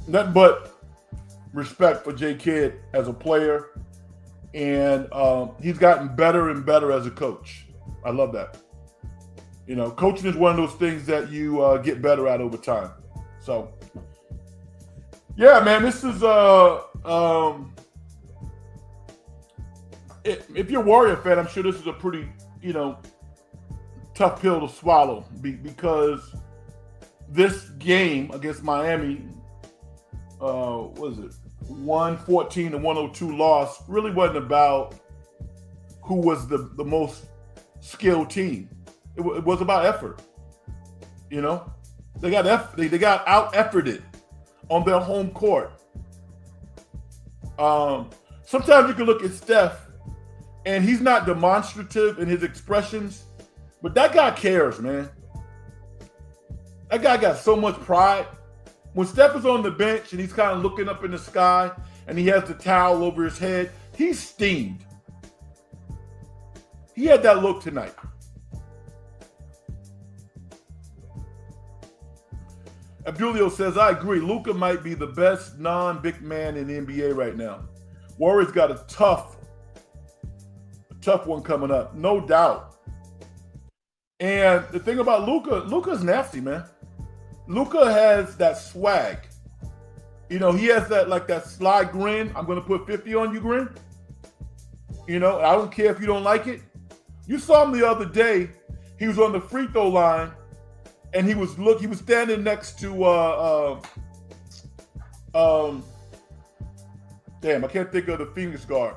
Nothing but respect for J. Kidd as a player. And he's gotten better and better as a coach. I love that. Coaching is one of those things that you get better at over time. So, yeah, man, this is if you're a Warrior fan, I'm sure this is a pretty, tough pill to swallow because this game against Miami, what is it, 114-102 loss, really wasn't about who was the most skilled team. It was about effort. They got out-efforted on their home court. Sometimes you can look at Steph, and he's not demonstrative in his expressions, but that guy cares, man. That guy got so much pride. When Steph is on the bench and he's kind of looking up in the sky and he has the towel over his head, he's steamed. He had that look tonight. Abdulio says, I agree. Luka might be the best non-big man in the NBA right now. Warriors got a tough one coming up, no doubt. And the thing about Luka's nasty, man. Luka has that swag. He has that sly grin. I'm going to put 50 on you grin. I don't care if you don't like it. You saw him the other day. He was on the free throw line, and he was standing next to damn, I can't think of the Phoenix guard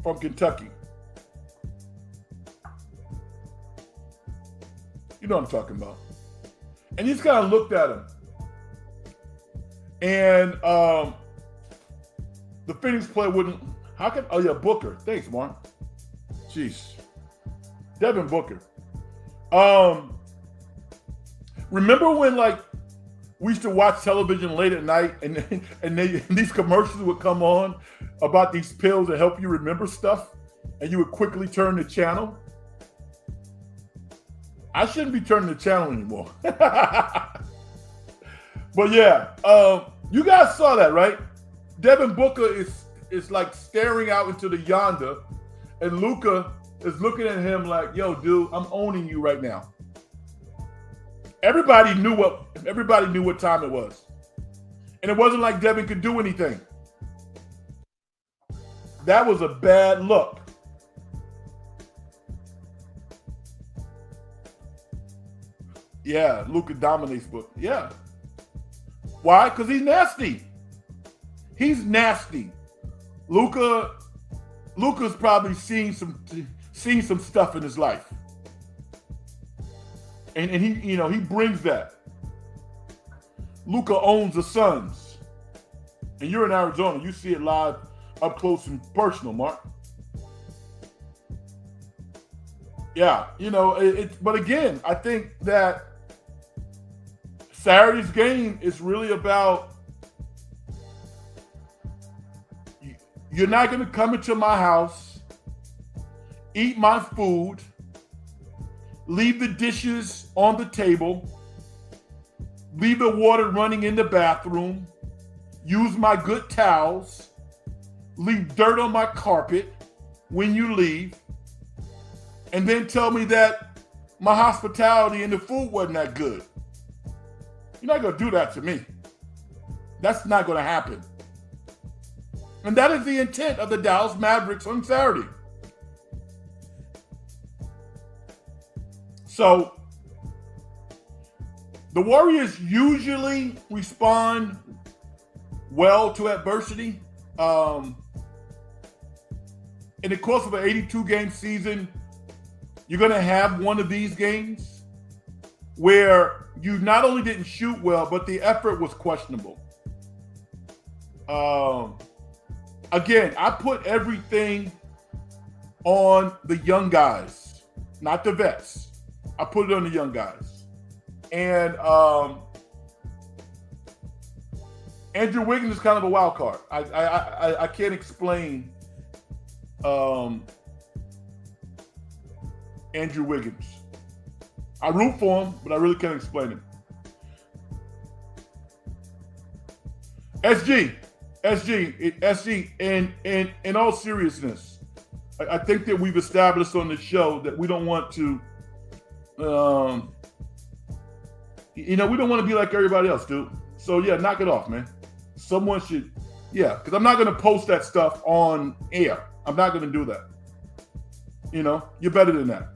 from Kentucky. You know what I'm talking about. And he just kind of looked at him. And the Phoenix player wouldn't. How can? Oh yeah, Booker. Thanks, Mark. Jeez, Devin Booker. Remember when like we used to watch television late at night, and these commercials would come on about these pills that help you remember stuff, and you would quickly turn the channel. I shouldn't be turning the channel anymore. But yeah, you guys saw that, right? Devin Booker is like staring out into the yonder, and Luka is looking at him like, "Yo, dude, I'm owning you right now." Everybody knew what time it was, and it wasn't like Devin could do anything. That was a bad look. Yeah, Luka dominates book. Yeah. Why? Because he's nasty. He's nasty. Luka's probably seen some stuff in his life. And he brings that. Luka owns the Suns. And you're in Arizona. You see it live up close and personal, Mark. Yeah, but again, I think that Saturday's game is really about, you're not going to come into my house, eat my food, leave the dishes on the table, leave the water running in the bathroom, use my good towels, leave dirt on my carpet when you leave, and then tell me that my hospitality and the food wasn't that good. You're not going to do that to me. That's not going to happen. And that is the intent of the Dallas Mavericks on Saturday. So, the Warriors usually respond well to adversity. In the course of an 82-game season, you're going to have one of these games where you not only didn't shoot well, but the effort was questionable. Again, I put everything on the young guys, not the vets. I put it on the young guys. And Andrew Wiggins is kind of a wild card. I can't explain Andrew Wiggins. I root for him, but I really can't explain him. SG, in all seriousness, I think that we've established on the show that we don't want to, we don't want to be like everybody else, dude. So yeah, knock it off, man. Someone should, because I'm not going to post that stuff on air. I'm not going to do that. You're better than that.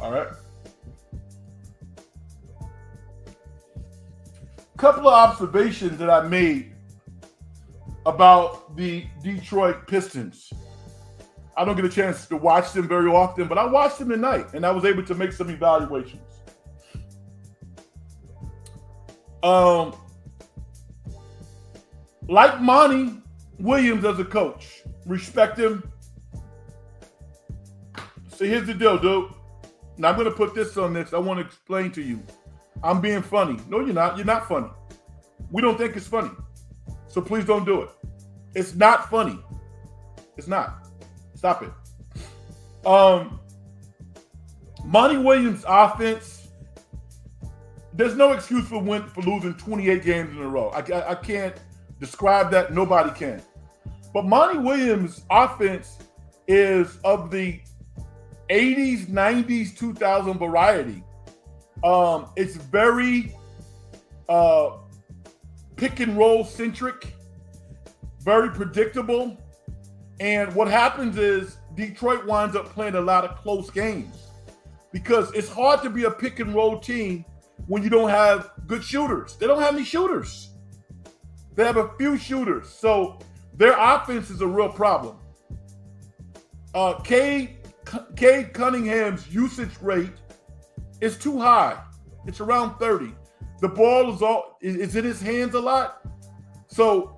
All right. Couple of observations that I made about the Detroit Pistons. I don't get a chance to watch them very often, but I watched them tonight, and I was able to make some evaluations. Like Monty Williams as a coach, respect him. So here's the deal, dude. Now I'm going to put this on this. I want to explain to you. I'm being funny. No, you're not. You're not funny. We don't think it's funny. So please don't do it. It's not funny. It's not. Stop it. Monty Williams' offense, there's no excuse for losing 28 games in a row. I can't describe that. Nobody can. But Monty Williams' offense is of the 80s, 90s, 2000 variety. It's very pick and roll centric, very predictable. And what happens is Detroit winds up playing a lot of close games because it's hard to be a pick and roll team when you don't have good shooters. They don't have any shooters. They have a few shooters. So their offense is a real problem. Cade Cunningham's usage rate is too high. It's around 30. The ball is in his hands a lot. So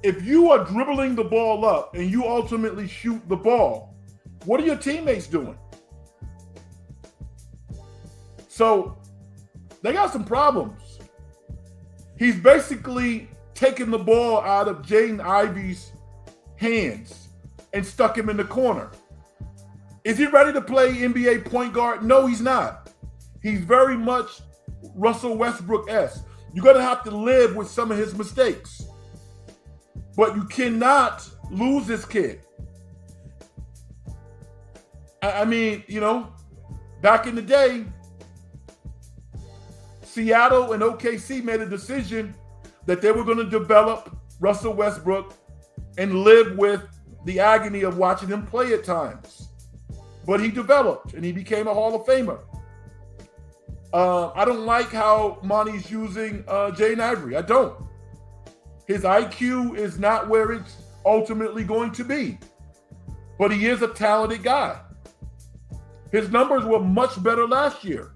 if you are dribbling the ball up and you ultimately shoot the ball, what are your teammates doing? So they got some problems. He's basically taken the ball out of Jaden Ivey's hands and stuck him in the corner. Is he ready to play NBA point guard? No, he's not. He's very much Russell Westbrook-esque. You're going to have to live with some of his mistakes. But you cannot lose this kid. I mean, you know, back in the day, Seattle and OKC made a decision that they were going to develop Russell Westbrook and live with the agony of watching him play at times. But he developed and he became a Hall of Famer. I don't like how Monty's using Jaden Ivey. I don't. His IQ is not where it's ultimately going to be. But he is a talented guy. His numbers were much better last year.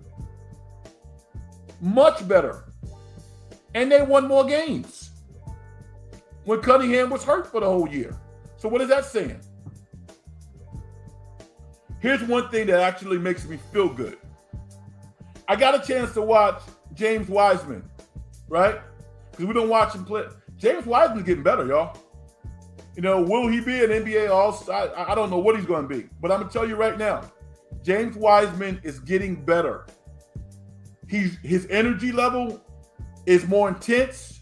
Much better. And they won more games when Cunningham was hurt for the whole year. So what is that saying? Here's one thing that actually makes me feel good. I got a chance to watch James Wiseman, right? Because we don't watch him play. James Wiseman's getting better, y'all. You know, will he be an NBA All-Star? I don't know what he's going to be. But I'm going to tell you right now, James Wiseman is getting better. His energy level is more intense.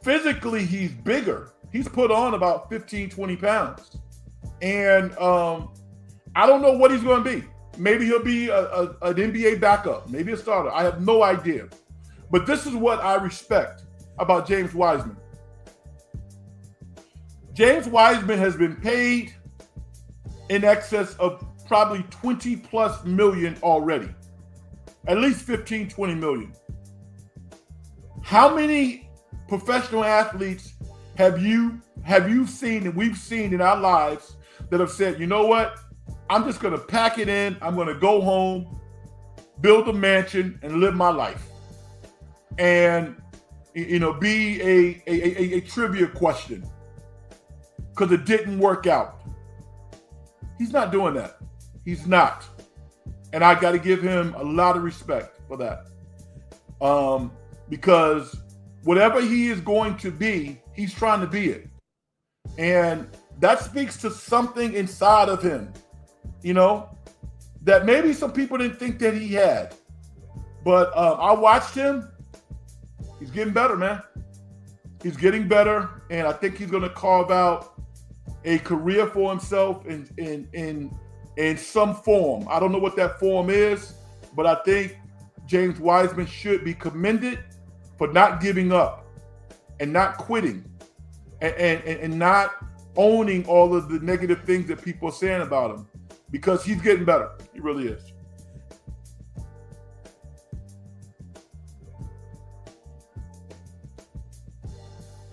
Physically, he's bigger. He's put on about 15, 20 pounds. And I don't know what he's going to be. Maybe he'll be an NBA backup, maybe a starter. I have no idea. But this is what I respect about James Wiseman. James Wiseman has been paid in excess of probably 20 plus million already. At least 15, 20 million. How many professional athletes have you seen and we've seen in our lives that have said, you know what? I'm just going to pack it in. I'm going to go home, build a mansion, and live my life. And, you know, be a trivia question because it didn't work out. He's not doing that. He's not. And I got to give him a lot of respect for that. Because whatever he is going to be, he's trying to be it. And that speaks to something inside of him, you know, that maybe some people didn't think that he had. But I watched him. He's getting better, man. He's getting better. And I think he's going to carve out a career for himself in some form. I don't know what that form is, but I think James Wiseman should be commended for not giving up and not quitting and not owning all of the negative things that people are saying about him, because he's getting better. He really is.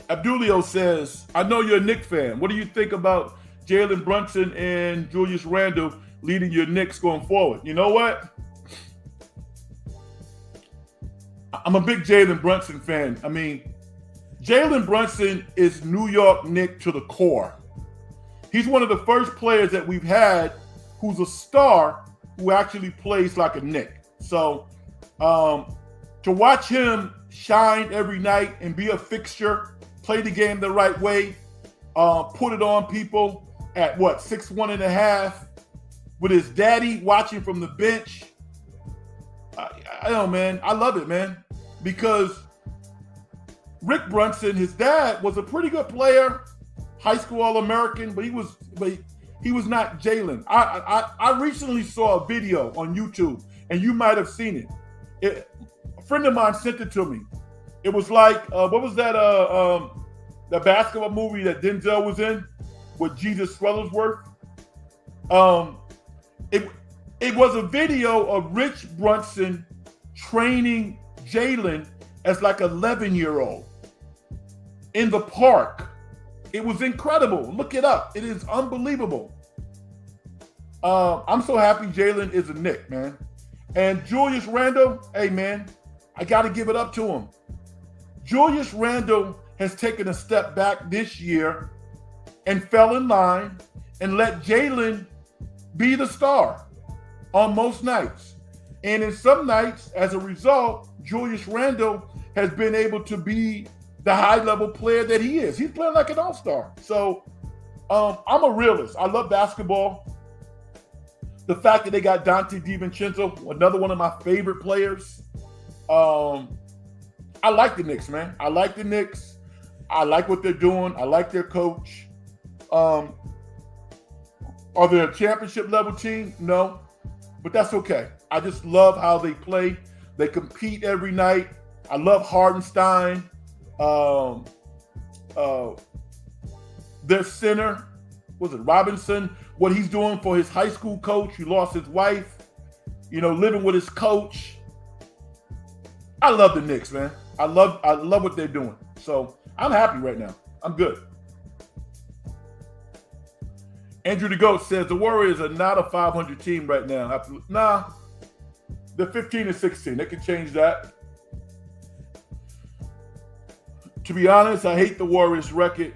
Abdulio says, I know you're a Knicks fan. What do you think about Jalen Brunson and Julius Randle leading your Knicks going forward? You know what? I'm a big Jalen Brunson fan. I mean, Jalen Brunson is New York Knicks to the core. He's one of the first players that we've had who's a star who actually plays like a Knick. So to watch him shine every night and be a fixture, play the game the right way, put it on people at 6'1.5", with his daddy watching from the bench. I don't know, man. I love it, man, because Rick Brunson, his dad, was a pretty good player, high school All-American, but he was not Jalen. I recently saw a video on YouTube, and you might have seen it. A friend of mine sent it to me. It was like, what was that? The basketball movie that Denzel was in with Jesus Swellersworth. It was a video of Rich Brunson training Jalen as like an 11-year-old in the park. It was incredible. Look it up. It is unbelievable. I'm so happy Jalen is a Knick, man. And Julius Randle, hey man, I got to give it up to him. Julius Randle has taken a step back this year and fell in line and let Jalen be the star on most nights. And in some nights, as a result, Julius Randle has been able to be the high-level player that he is. He's playing like an all-star. So I'm a realist. I love basketball. The fact that they got Dante DiVincenzo, another one of my favorite players. I like the Knicks, man. I like the Knicks. I like what they're doing. I like their coach. Are they a championship level team? No, but that's okay. I just love how they play. They compete every night. I love Hardenstein. Their center, was it Robinson? What he's doing for his high school coach who lost his wife, living with his coach. I love the Knicks, man. I love what they're doing. So I'm happy right now. I'm good. Andrew the Goat says the Warriors are not a 500 team right now. Nah, they're 15 and 16. They can change that. To be honest, I hate the Warriors' record.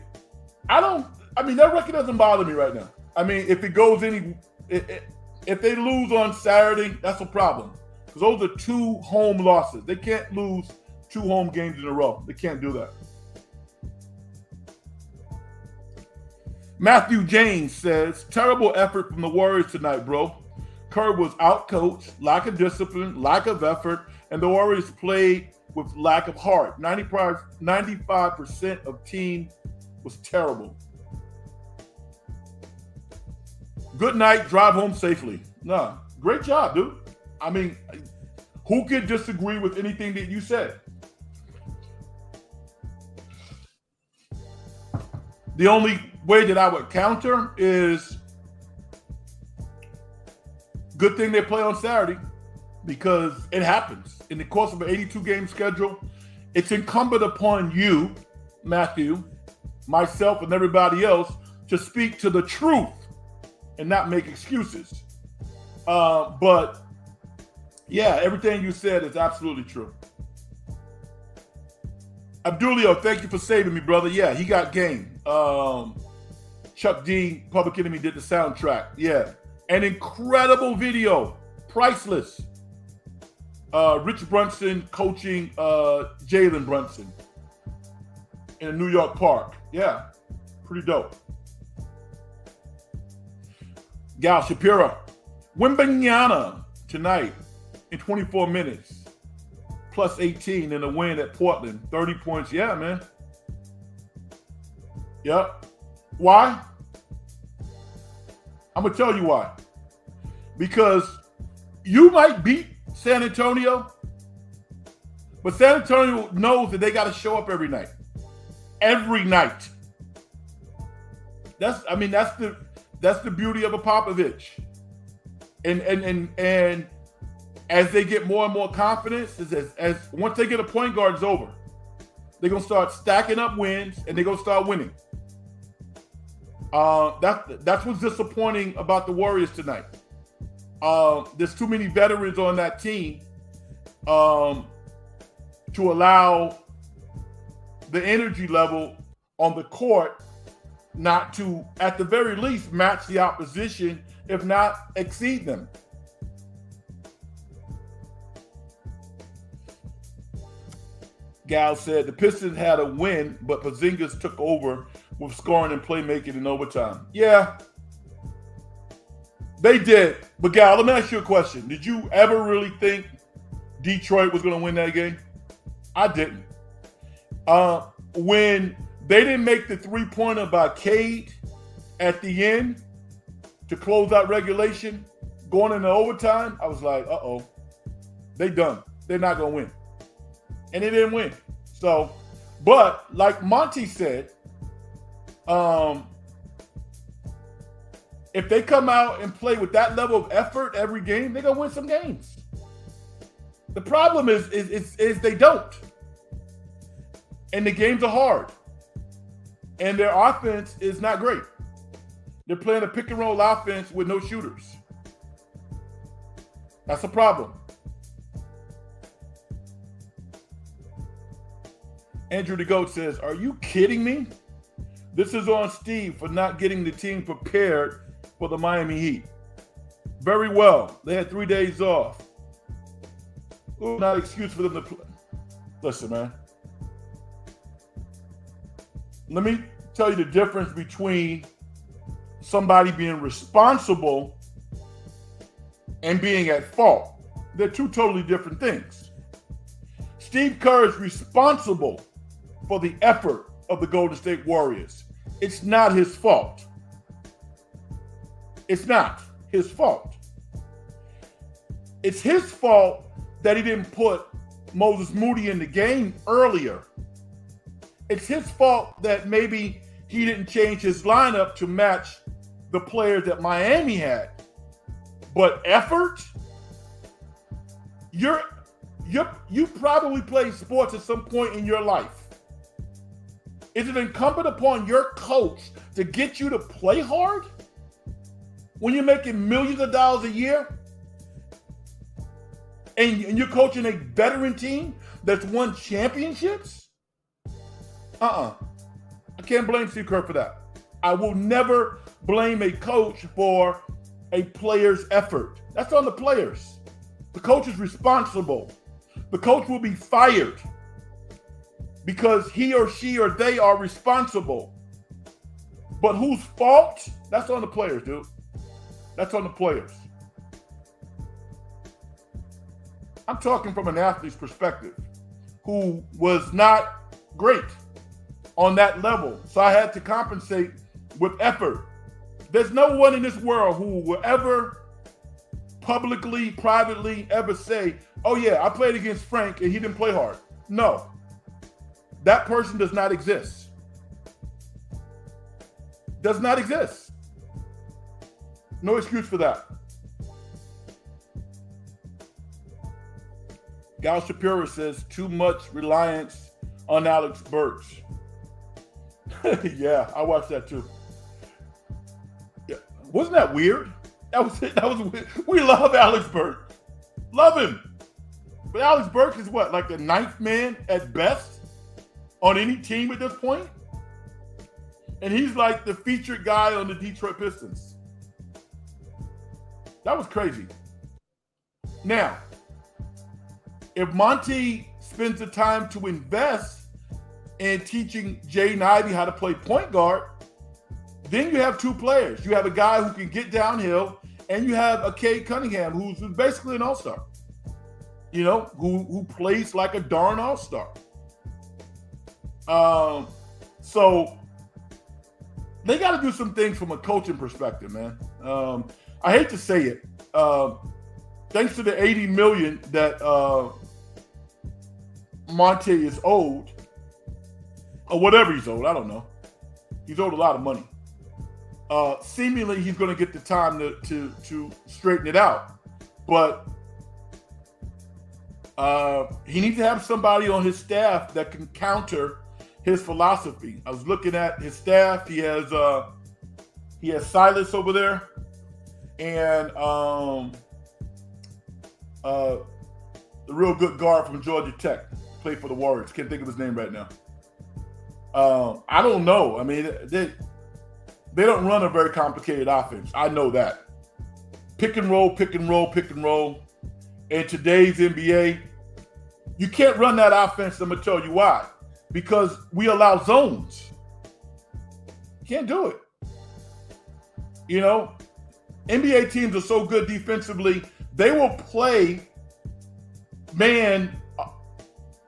Their record doesn't bother me right now. If it goes if they lose on Saturday, that's a problem. Because those are 2 home losses. They can't lose 2 home games in a row. They can't do that. Matthew James says, terrible effort from the Warriors tonight, bro. Kerr was out-coached, lack of discipline, lack of effort, and the Warriors played with lack of heart. 95% of team was terrible. Good night, drive home safely. Nah, great job, dude. Who could disagree with anything that you said? The only way that I would counter is good thing they play on Saturday because it happens. In the course of an 82-game schedule, it's incumbent upon you, Matthew, myself, and everybody else to speak to the truth and not make excuses. But yeah, everything you said is absolutely true. Abdulio, thank you for saving me, brother. Yeah, he got game. Chuck D, Public Enemy, did the soundtrack. Yeah, an incredible video, priceless. Rich Brunson coaching Jalen Brunson in a New York park. Yeah, pretty dope. Gal Shapiro, Wembanyama tonight in 24 minutes, plus 18 in a win at Portland, 30 points. Yeah, man. Yep. Why? I'm going to tell you why. Because you might beat San Antonio, but San Antonio knows that they got to show up every night. Every night. That's the beauty of a Popovich. And as they get more and more confidence, as once they get a point guard, it's over. They're gonna start stacking up wins and they're gonna start winning. That's what's disappointing about the Warriors tonight. There's too many veterans on that team to allow the energy level on the court not to, at the very least, match the opposition, if not exceed them. Gal said the Pistons had a win, but Porzingis took over with scoring and playmaking in overtime. Yeah, they did. But Gal, let me ask you a question. Did you ever really think Detroit was going to win that game? I didn't. When they didn't make the three-pointer by Cade at the end to close out regulation, going into overtime, I was like, uh-oh, they done. They're not going to win. And they didn't win. So, but like Monty said, if they come out and play with that level of effort every game, they're going to win some games. The problem is they don't. And the games are hard. And their offense is not great. They're playing a pick and roll offense with no shooters. That's a problem. Andrew the Goat says, "Are you kidding me? This is on Steve for not getting the team prepared for the Miami Heat. Very well. They had 3 days off. Ooh, not an excuse for them to play." Listen, man. Let me tell you the difference between somebody being responsible and being at fault. They're two totally different things. Steve Kerr is responsible for the effort of the Golden State Warriors. It's not his fault. It's not his fault. It's his fault that he didn't put Moses Moody in the game earlier. It's his fault that maybe he didn't change his lineup to match the players that Miami had. But effort? You probably played sports at some point in your life. Is it incumbent upon your coach to get you to play hard when you're making millions of dollars a year? And you're coaching a veteran team that's won championships? I can't blame Steve Kerr for that. I will never blame a coach for a player's effort. That's on the players. The coach is responsible. The coach will be fired because he or she or they are responsible. But whose fault? That's on the players, dude. That's on the players. I'm talking from an athlete's perspective who was not great on that level. So I had to compensate with effort. There's no one in this world who will ever publicly, privately ever say, "Oh yeah, I played against Frank and he didn't play hard." No. That person does not exist. Does not exist. No excuse for that. Gal Shapiro says, "Too much reliance on Alex Burks." Yeah, I watched that too. Yeah. Wasn't that weird? That was weird. We love Alex Burks. Love him. But Alex Burks is what, like the 9th man at best on any team at this point? And he's like the featured guy on the Detroit Pistons. That was crazy. Now, if Monty spends the time to invest in teaching Jaden Ivey how to play point guard, then you have two players. You have a guy who can get downhill, and you have a Cade Cunningham, who's basically an all-star. You know, who plays like a darn all-star. So they got to do some things from a coaching perspective, man. I hate to say it. Thanks to the $80 million that Monte is owed, or whatever he's owed, I don't know. He's owed a lot of money. Seemingly, he's going to get the time to straighten it out. But he needs to have somebody on his staff that can counter his philosophy. I was looking at his staff. He has Silas over there, and the real good guard from Georgia Tech, played for the Warriors. Can't think of his name right now. I don't know. I mean, they don't run a very complicated offense. I know that. Pick and roll, pick and roll, pick and roll. In today's NBA, you can't run that offense. I'm going to tell you why. Because we allow zones. Can't do it. You know, NBA teams are so good defensively, they will play man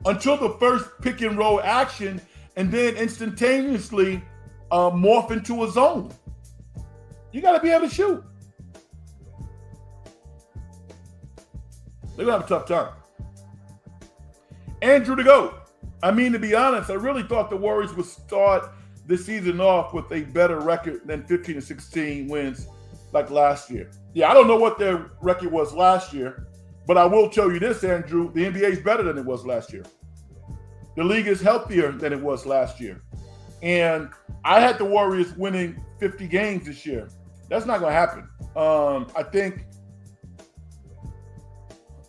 until the first pick and roll action and then instantaneously morph into a zone. You got to be able to shoot. They're going to have a tough time. Andrew the GOAT. I mean, to be honest, I really thought the Warriors would start the season off with a better record than 15-16 wins like last year. Yeah, I don't know what their record was last year, but I will tell you this, Andrew, the NBA is better than it was last year. The league is healthier than it was last year. And I had the Warriors winning 50 games this year. That's not going to happen. I think,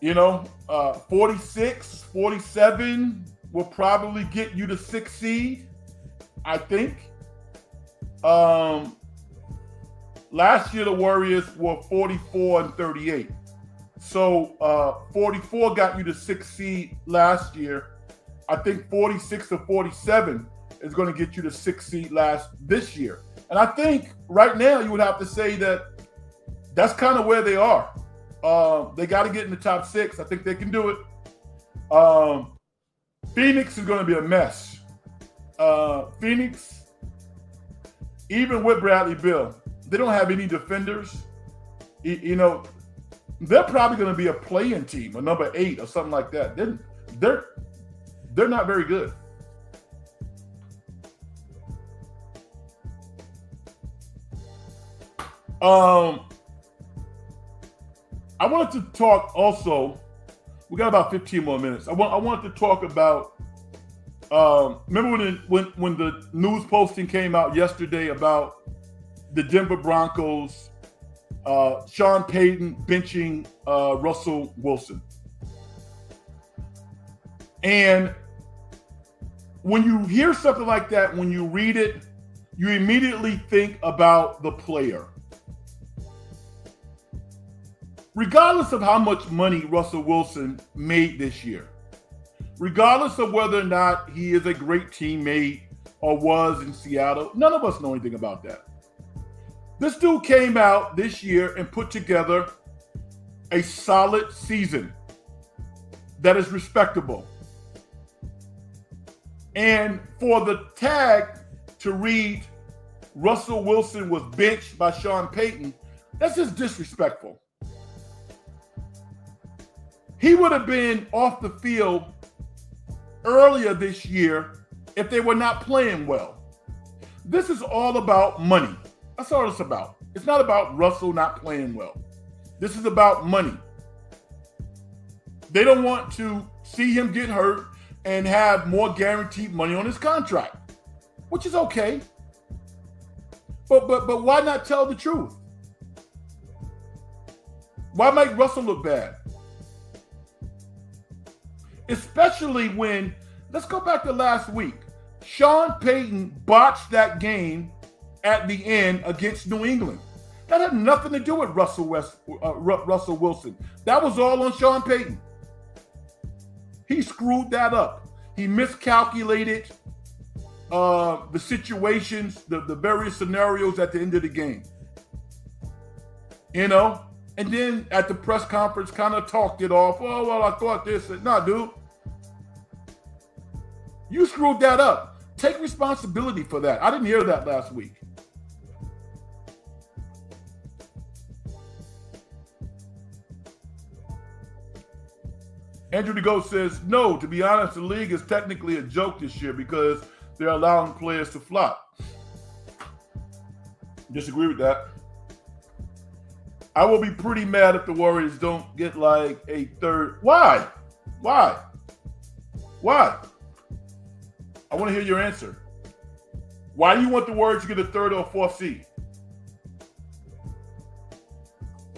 46, 47, will probably get you the 6th seed, I think. Last year the Warriors were 44-38. So 44 got you the 6th seed last year. I think 46-47 is going to get you the 6th seed this year. And I think right now you would have to say that that's kind of where they are. They got to get in the top 6. I think they can do it. Phoenix is going to be a mess. Phoenix, even with Bradley Beal, they don't have any defenders. You know, they're probably going to be a play-in team, a number 8 or something like that. They're not very good. I wanted to talk also. We got about 15 more minutes. I wanted to talk about. Remember when the news posting came out yesterday about the Denver Broncos, Sean Payton benching Russell Wilson, and when you hear something like that, when you read it, you immediately think about the player. Regardless of how much money Russell Wilson made this year, regardless of whether or not he is a great teammate or was in Seattle, none of us know anything about that. This dude came out this year and put together a solid season that is respectable. And for the tag to read Russell Wilson was benched by Sean Payton, that's just disrespectful. He would have been off the field earlier this year if they were not playing well. This is all about money. That's all it's about. It's not about Russell not playing well. This is about money. They don't want to see him get hurt and have more guaranteed money on his contract, which is okay. But why not tell the truth? Why make Russell look bad? Especially when, let's go back to last week. Sean Payton botched that game at the end against New England. That had nothing to do with Russell Wilson. That was all on Sean Payton. He screwed that up. He miscalculated the situations, the various scenarios at the end of the game. You know? And then at the press conference kind of talked it off. Oh, well, I thought this. Nah, dude. You screwed that up. Take responsibility for that. I didn't hear that last week. Andrew DeGo says, no, to be honest, the league is technically a joke this year because they're allowing players to flop. Disagree with that. I will be pretty mad if the Warriors don't get like a third. Why? I want to hear your answer. Why do you want the Warriors to get a 3rd or 4th seed?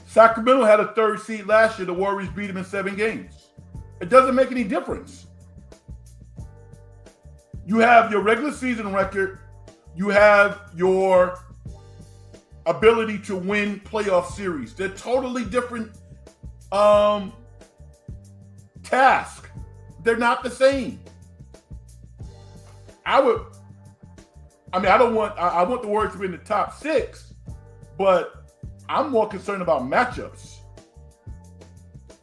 Sacramento had a 3rd seed last year. The Warriors beat them in 7 games. It doesn't make any difference. You have your regular season record. You have your ability to win playoff series. They're totally different tasks. They're not the same. I want the Warriors to be in the top 6, but I'm more concerned about matchups,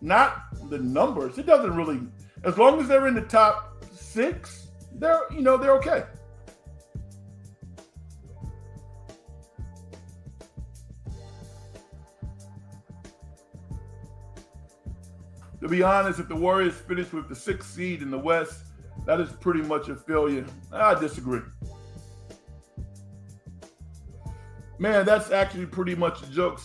not the numbers. It doesn't really, as long as they're in the top 6, they're okay. To be honest, if the Warriors finish with the 6th seed in the West, that is pretty much a failure. I disagree. Man, that's actually pretty much a joke.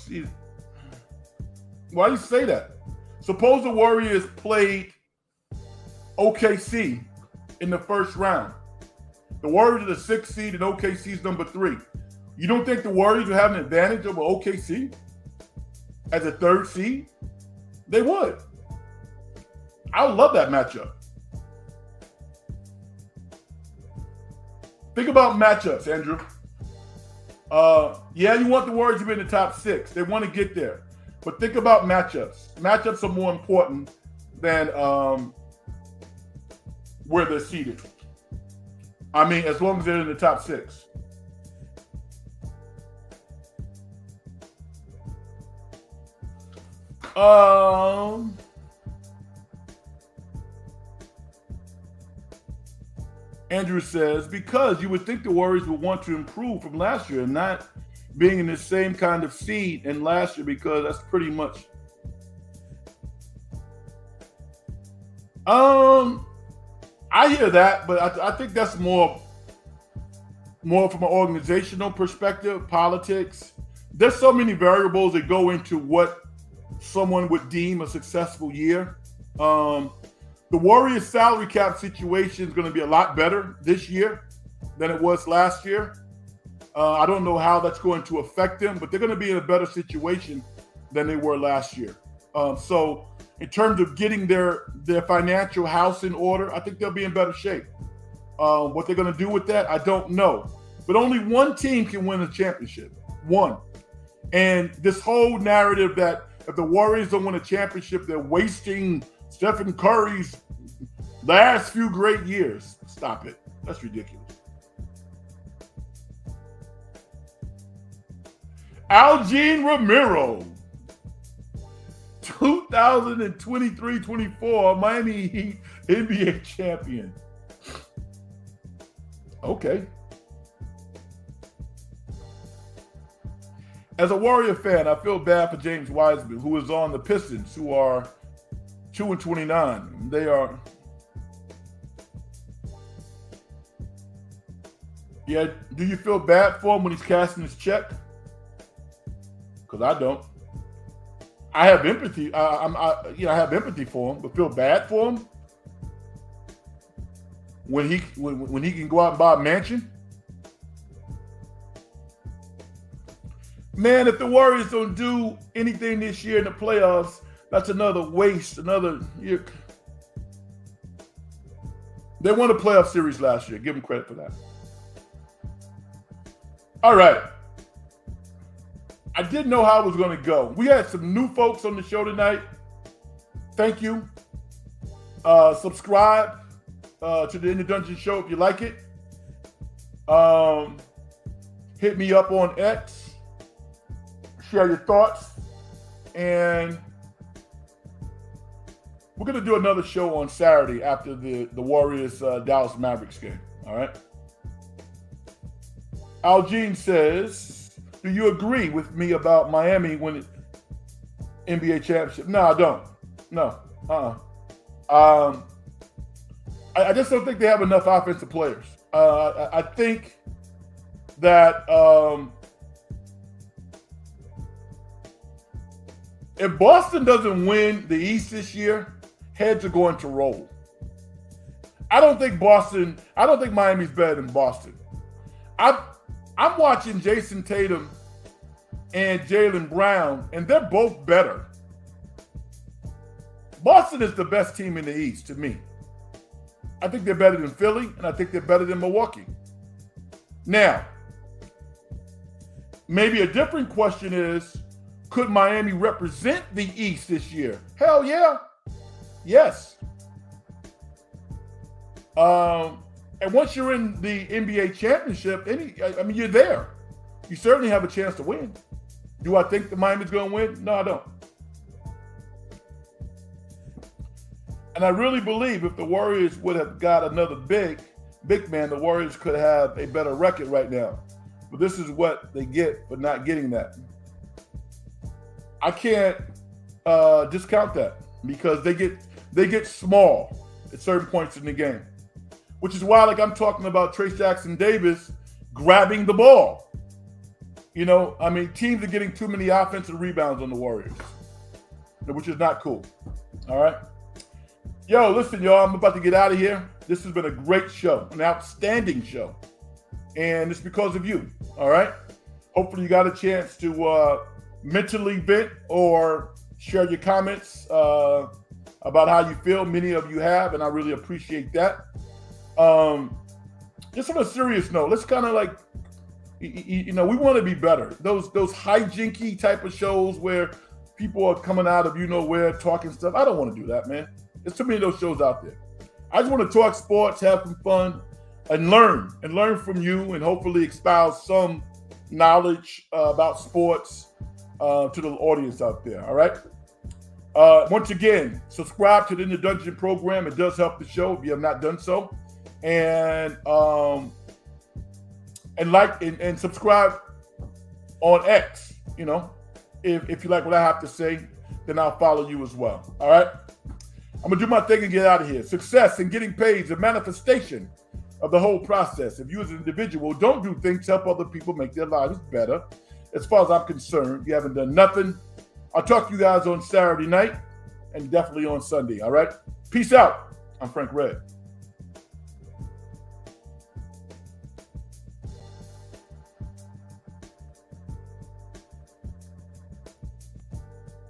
Why do you say that? Suppose the Warriors played OKC in the first round. The Warriors are the 6th seed and OKC's number 3. You don't think the Warriors would have an advantage over OKC as a 3rd seed? They would. I would love that matchup. Think about matchups, Andrew. Yeah, you want the Warriors to be in the top 6. They want to get there. But think about matchups. Matchups are more important than where they're seated. I mean, as long as they're in the top 6. Andrew says, because you would think the Warriors would want to improve from last year and not being in the same kind of seed in last year, because that's pretty much. I hear that, but I think that's more from an organizational perspective, politics. There's so many variables that go into what someone would deem a successful year. The Warriors' salary cap situation is going to be a lot better this year than it was last year. I don't know how that's going to affect them, but they're going to be in a better situation than they were last year. So in terms of getting their financial house in order, I think they'll be in better shape. What they're going to do with that, I don't know. But only one team can win a championship. One. And this whole narrative that if the Warriors don't win a championship, they're wasting Stephen Curry's last few great years. Stop it. That's ridiculous. Algene Ramiro. 2023-24 Miami Heat NBA champion. Okay. As a Warrior fan, I feel bad for James Wiseman, who is on the Pistons, who are 2-29. They are. Yeah, do you feel bad for him when he's casting his check? Because I don't. I have empathy. I have empathy for him, but feel bad for him when he can go out and buy a mansion. Man, if the Warriors don't do anything this year in the playoffs, that's another waste. Another year. They won a playoff series last year. Give them credit for that. All right. I didn't know how it was going to go. We had some new folks on the show tonight. Thank you. Subscribe to the In the Dungeon show if you like it. Hit me up on X. Share your thoughts. And we're going to do another show on Saturday after the Warriors Dallas Mavericks game. All right. Algene says, do you agree with me about Miami winning NBA championship? No, I don't. No. I just don't think they have enough offensive players. I think that if Boston doesn't win the East this year, heads are going to roll. I don't think Miami's better than Boston. I'm watching Jason Tatum and Jaylen Brown, and they're both better. Boston is the best team in the East to me. I think they're better than Philly, and I think they're better than Milwaukee. Now, maybe a different question is, could Miami represent the East this year? Hell yeah. Yes. And once you're in the NBA championship, you're there. You certainly have a chance to win. Do I think the Miami's going to win? No, I don't. And I really believe if the Warriors would have got another big man, the Warriors could have a better record right now. But this is what they get for not getting that. I can't discount that because they get small at certain points in the game, which is why, like I'm talking about Trace Jackson Davis grabbing the ball. Teams are getting too many offensive rebounds on the Warriors, which is not cool. All right. Yo, listen, y'all, I'm about to get out of here. This has been a great show, an outstanding show. And it's because of you. All right. Hopefully you got a chance to mentally vent or share your comments about how you feel. Many of you have, and I really appreciate that. just on a serious note, let's kind of like, we want to be better. Those hijinky type of shows where people are coming out of where talking stuff. I don't want to do that, man. There's too many of those shows out there. I just want to talk sports, have some fun, and learn from you, and hopefully espouse some knowledge about sports to the audience out there. All right. Once again, subscribe to the In the Dungeon program. It does help the show if you have not done so, and like and subscribe on X. If you like what I have to say, then I'll follow you as well. All right. I'm gonna do my thing and get out of here. Success in getting paid is a manifestation of the whole process. If you as an individual don't do things to help other people make their lives better, as far as I'm concerned, you haven't done nothing. I'll talk to you guys on Saturday night and definitely on Sunday. All right. Peace out. I'm Frank Red.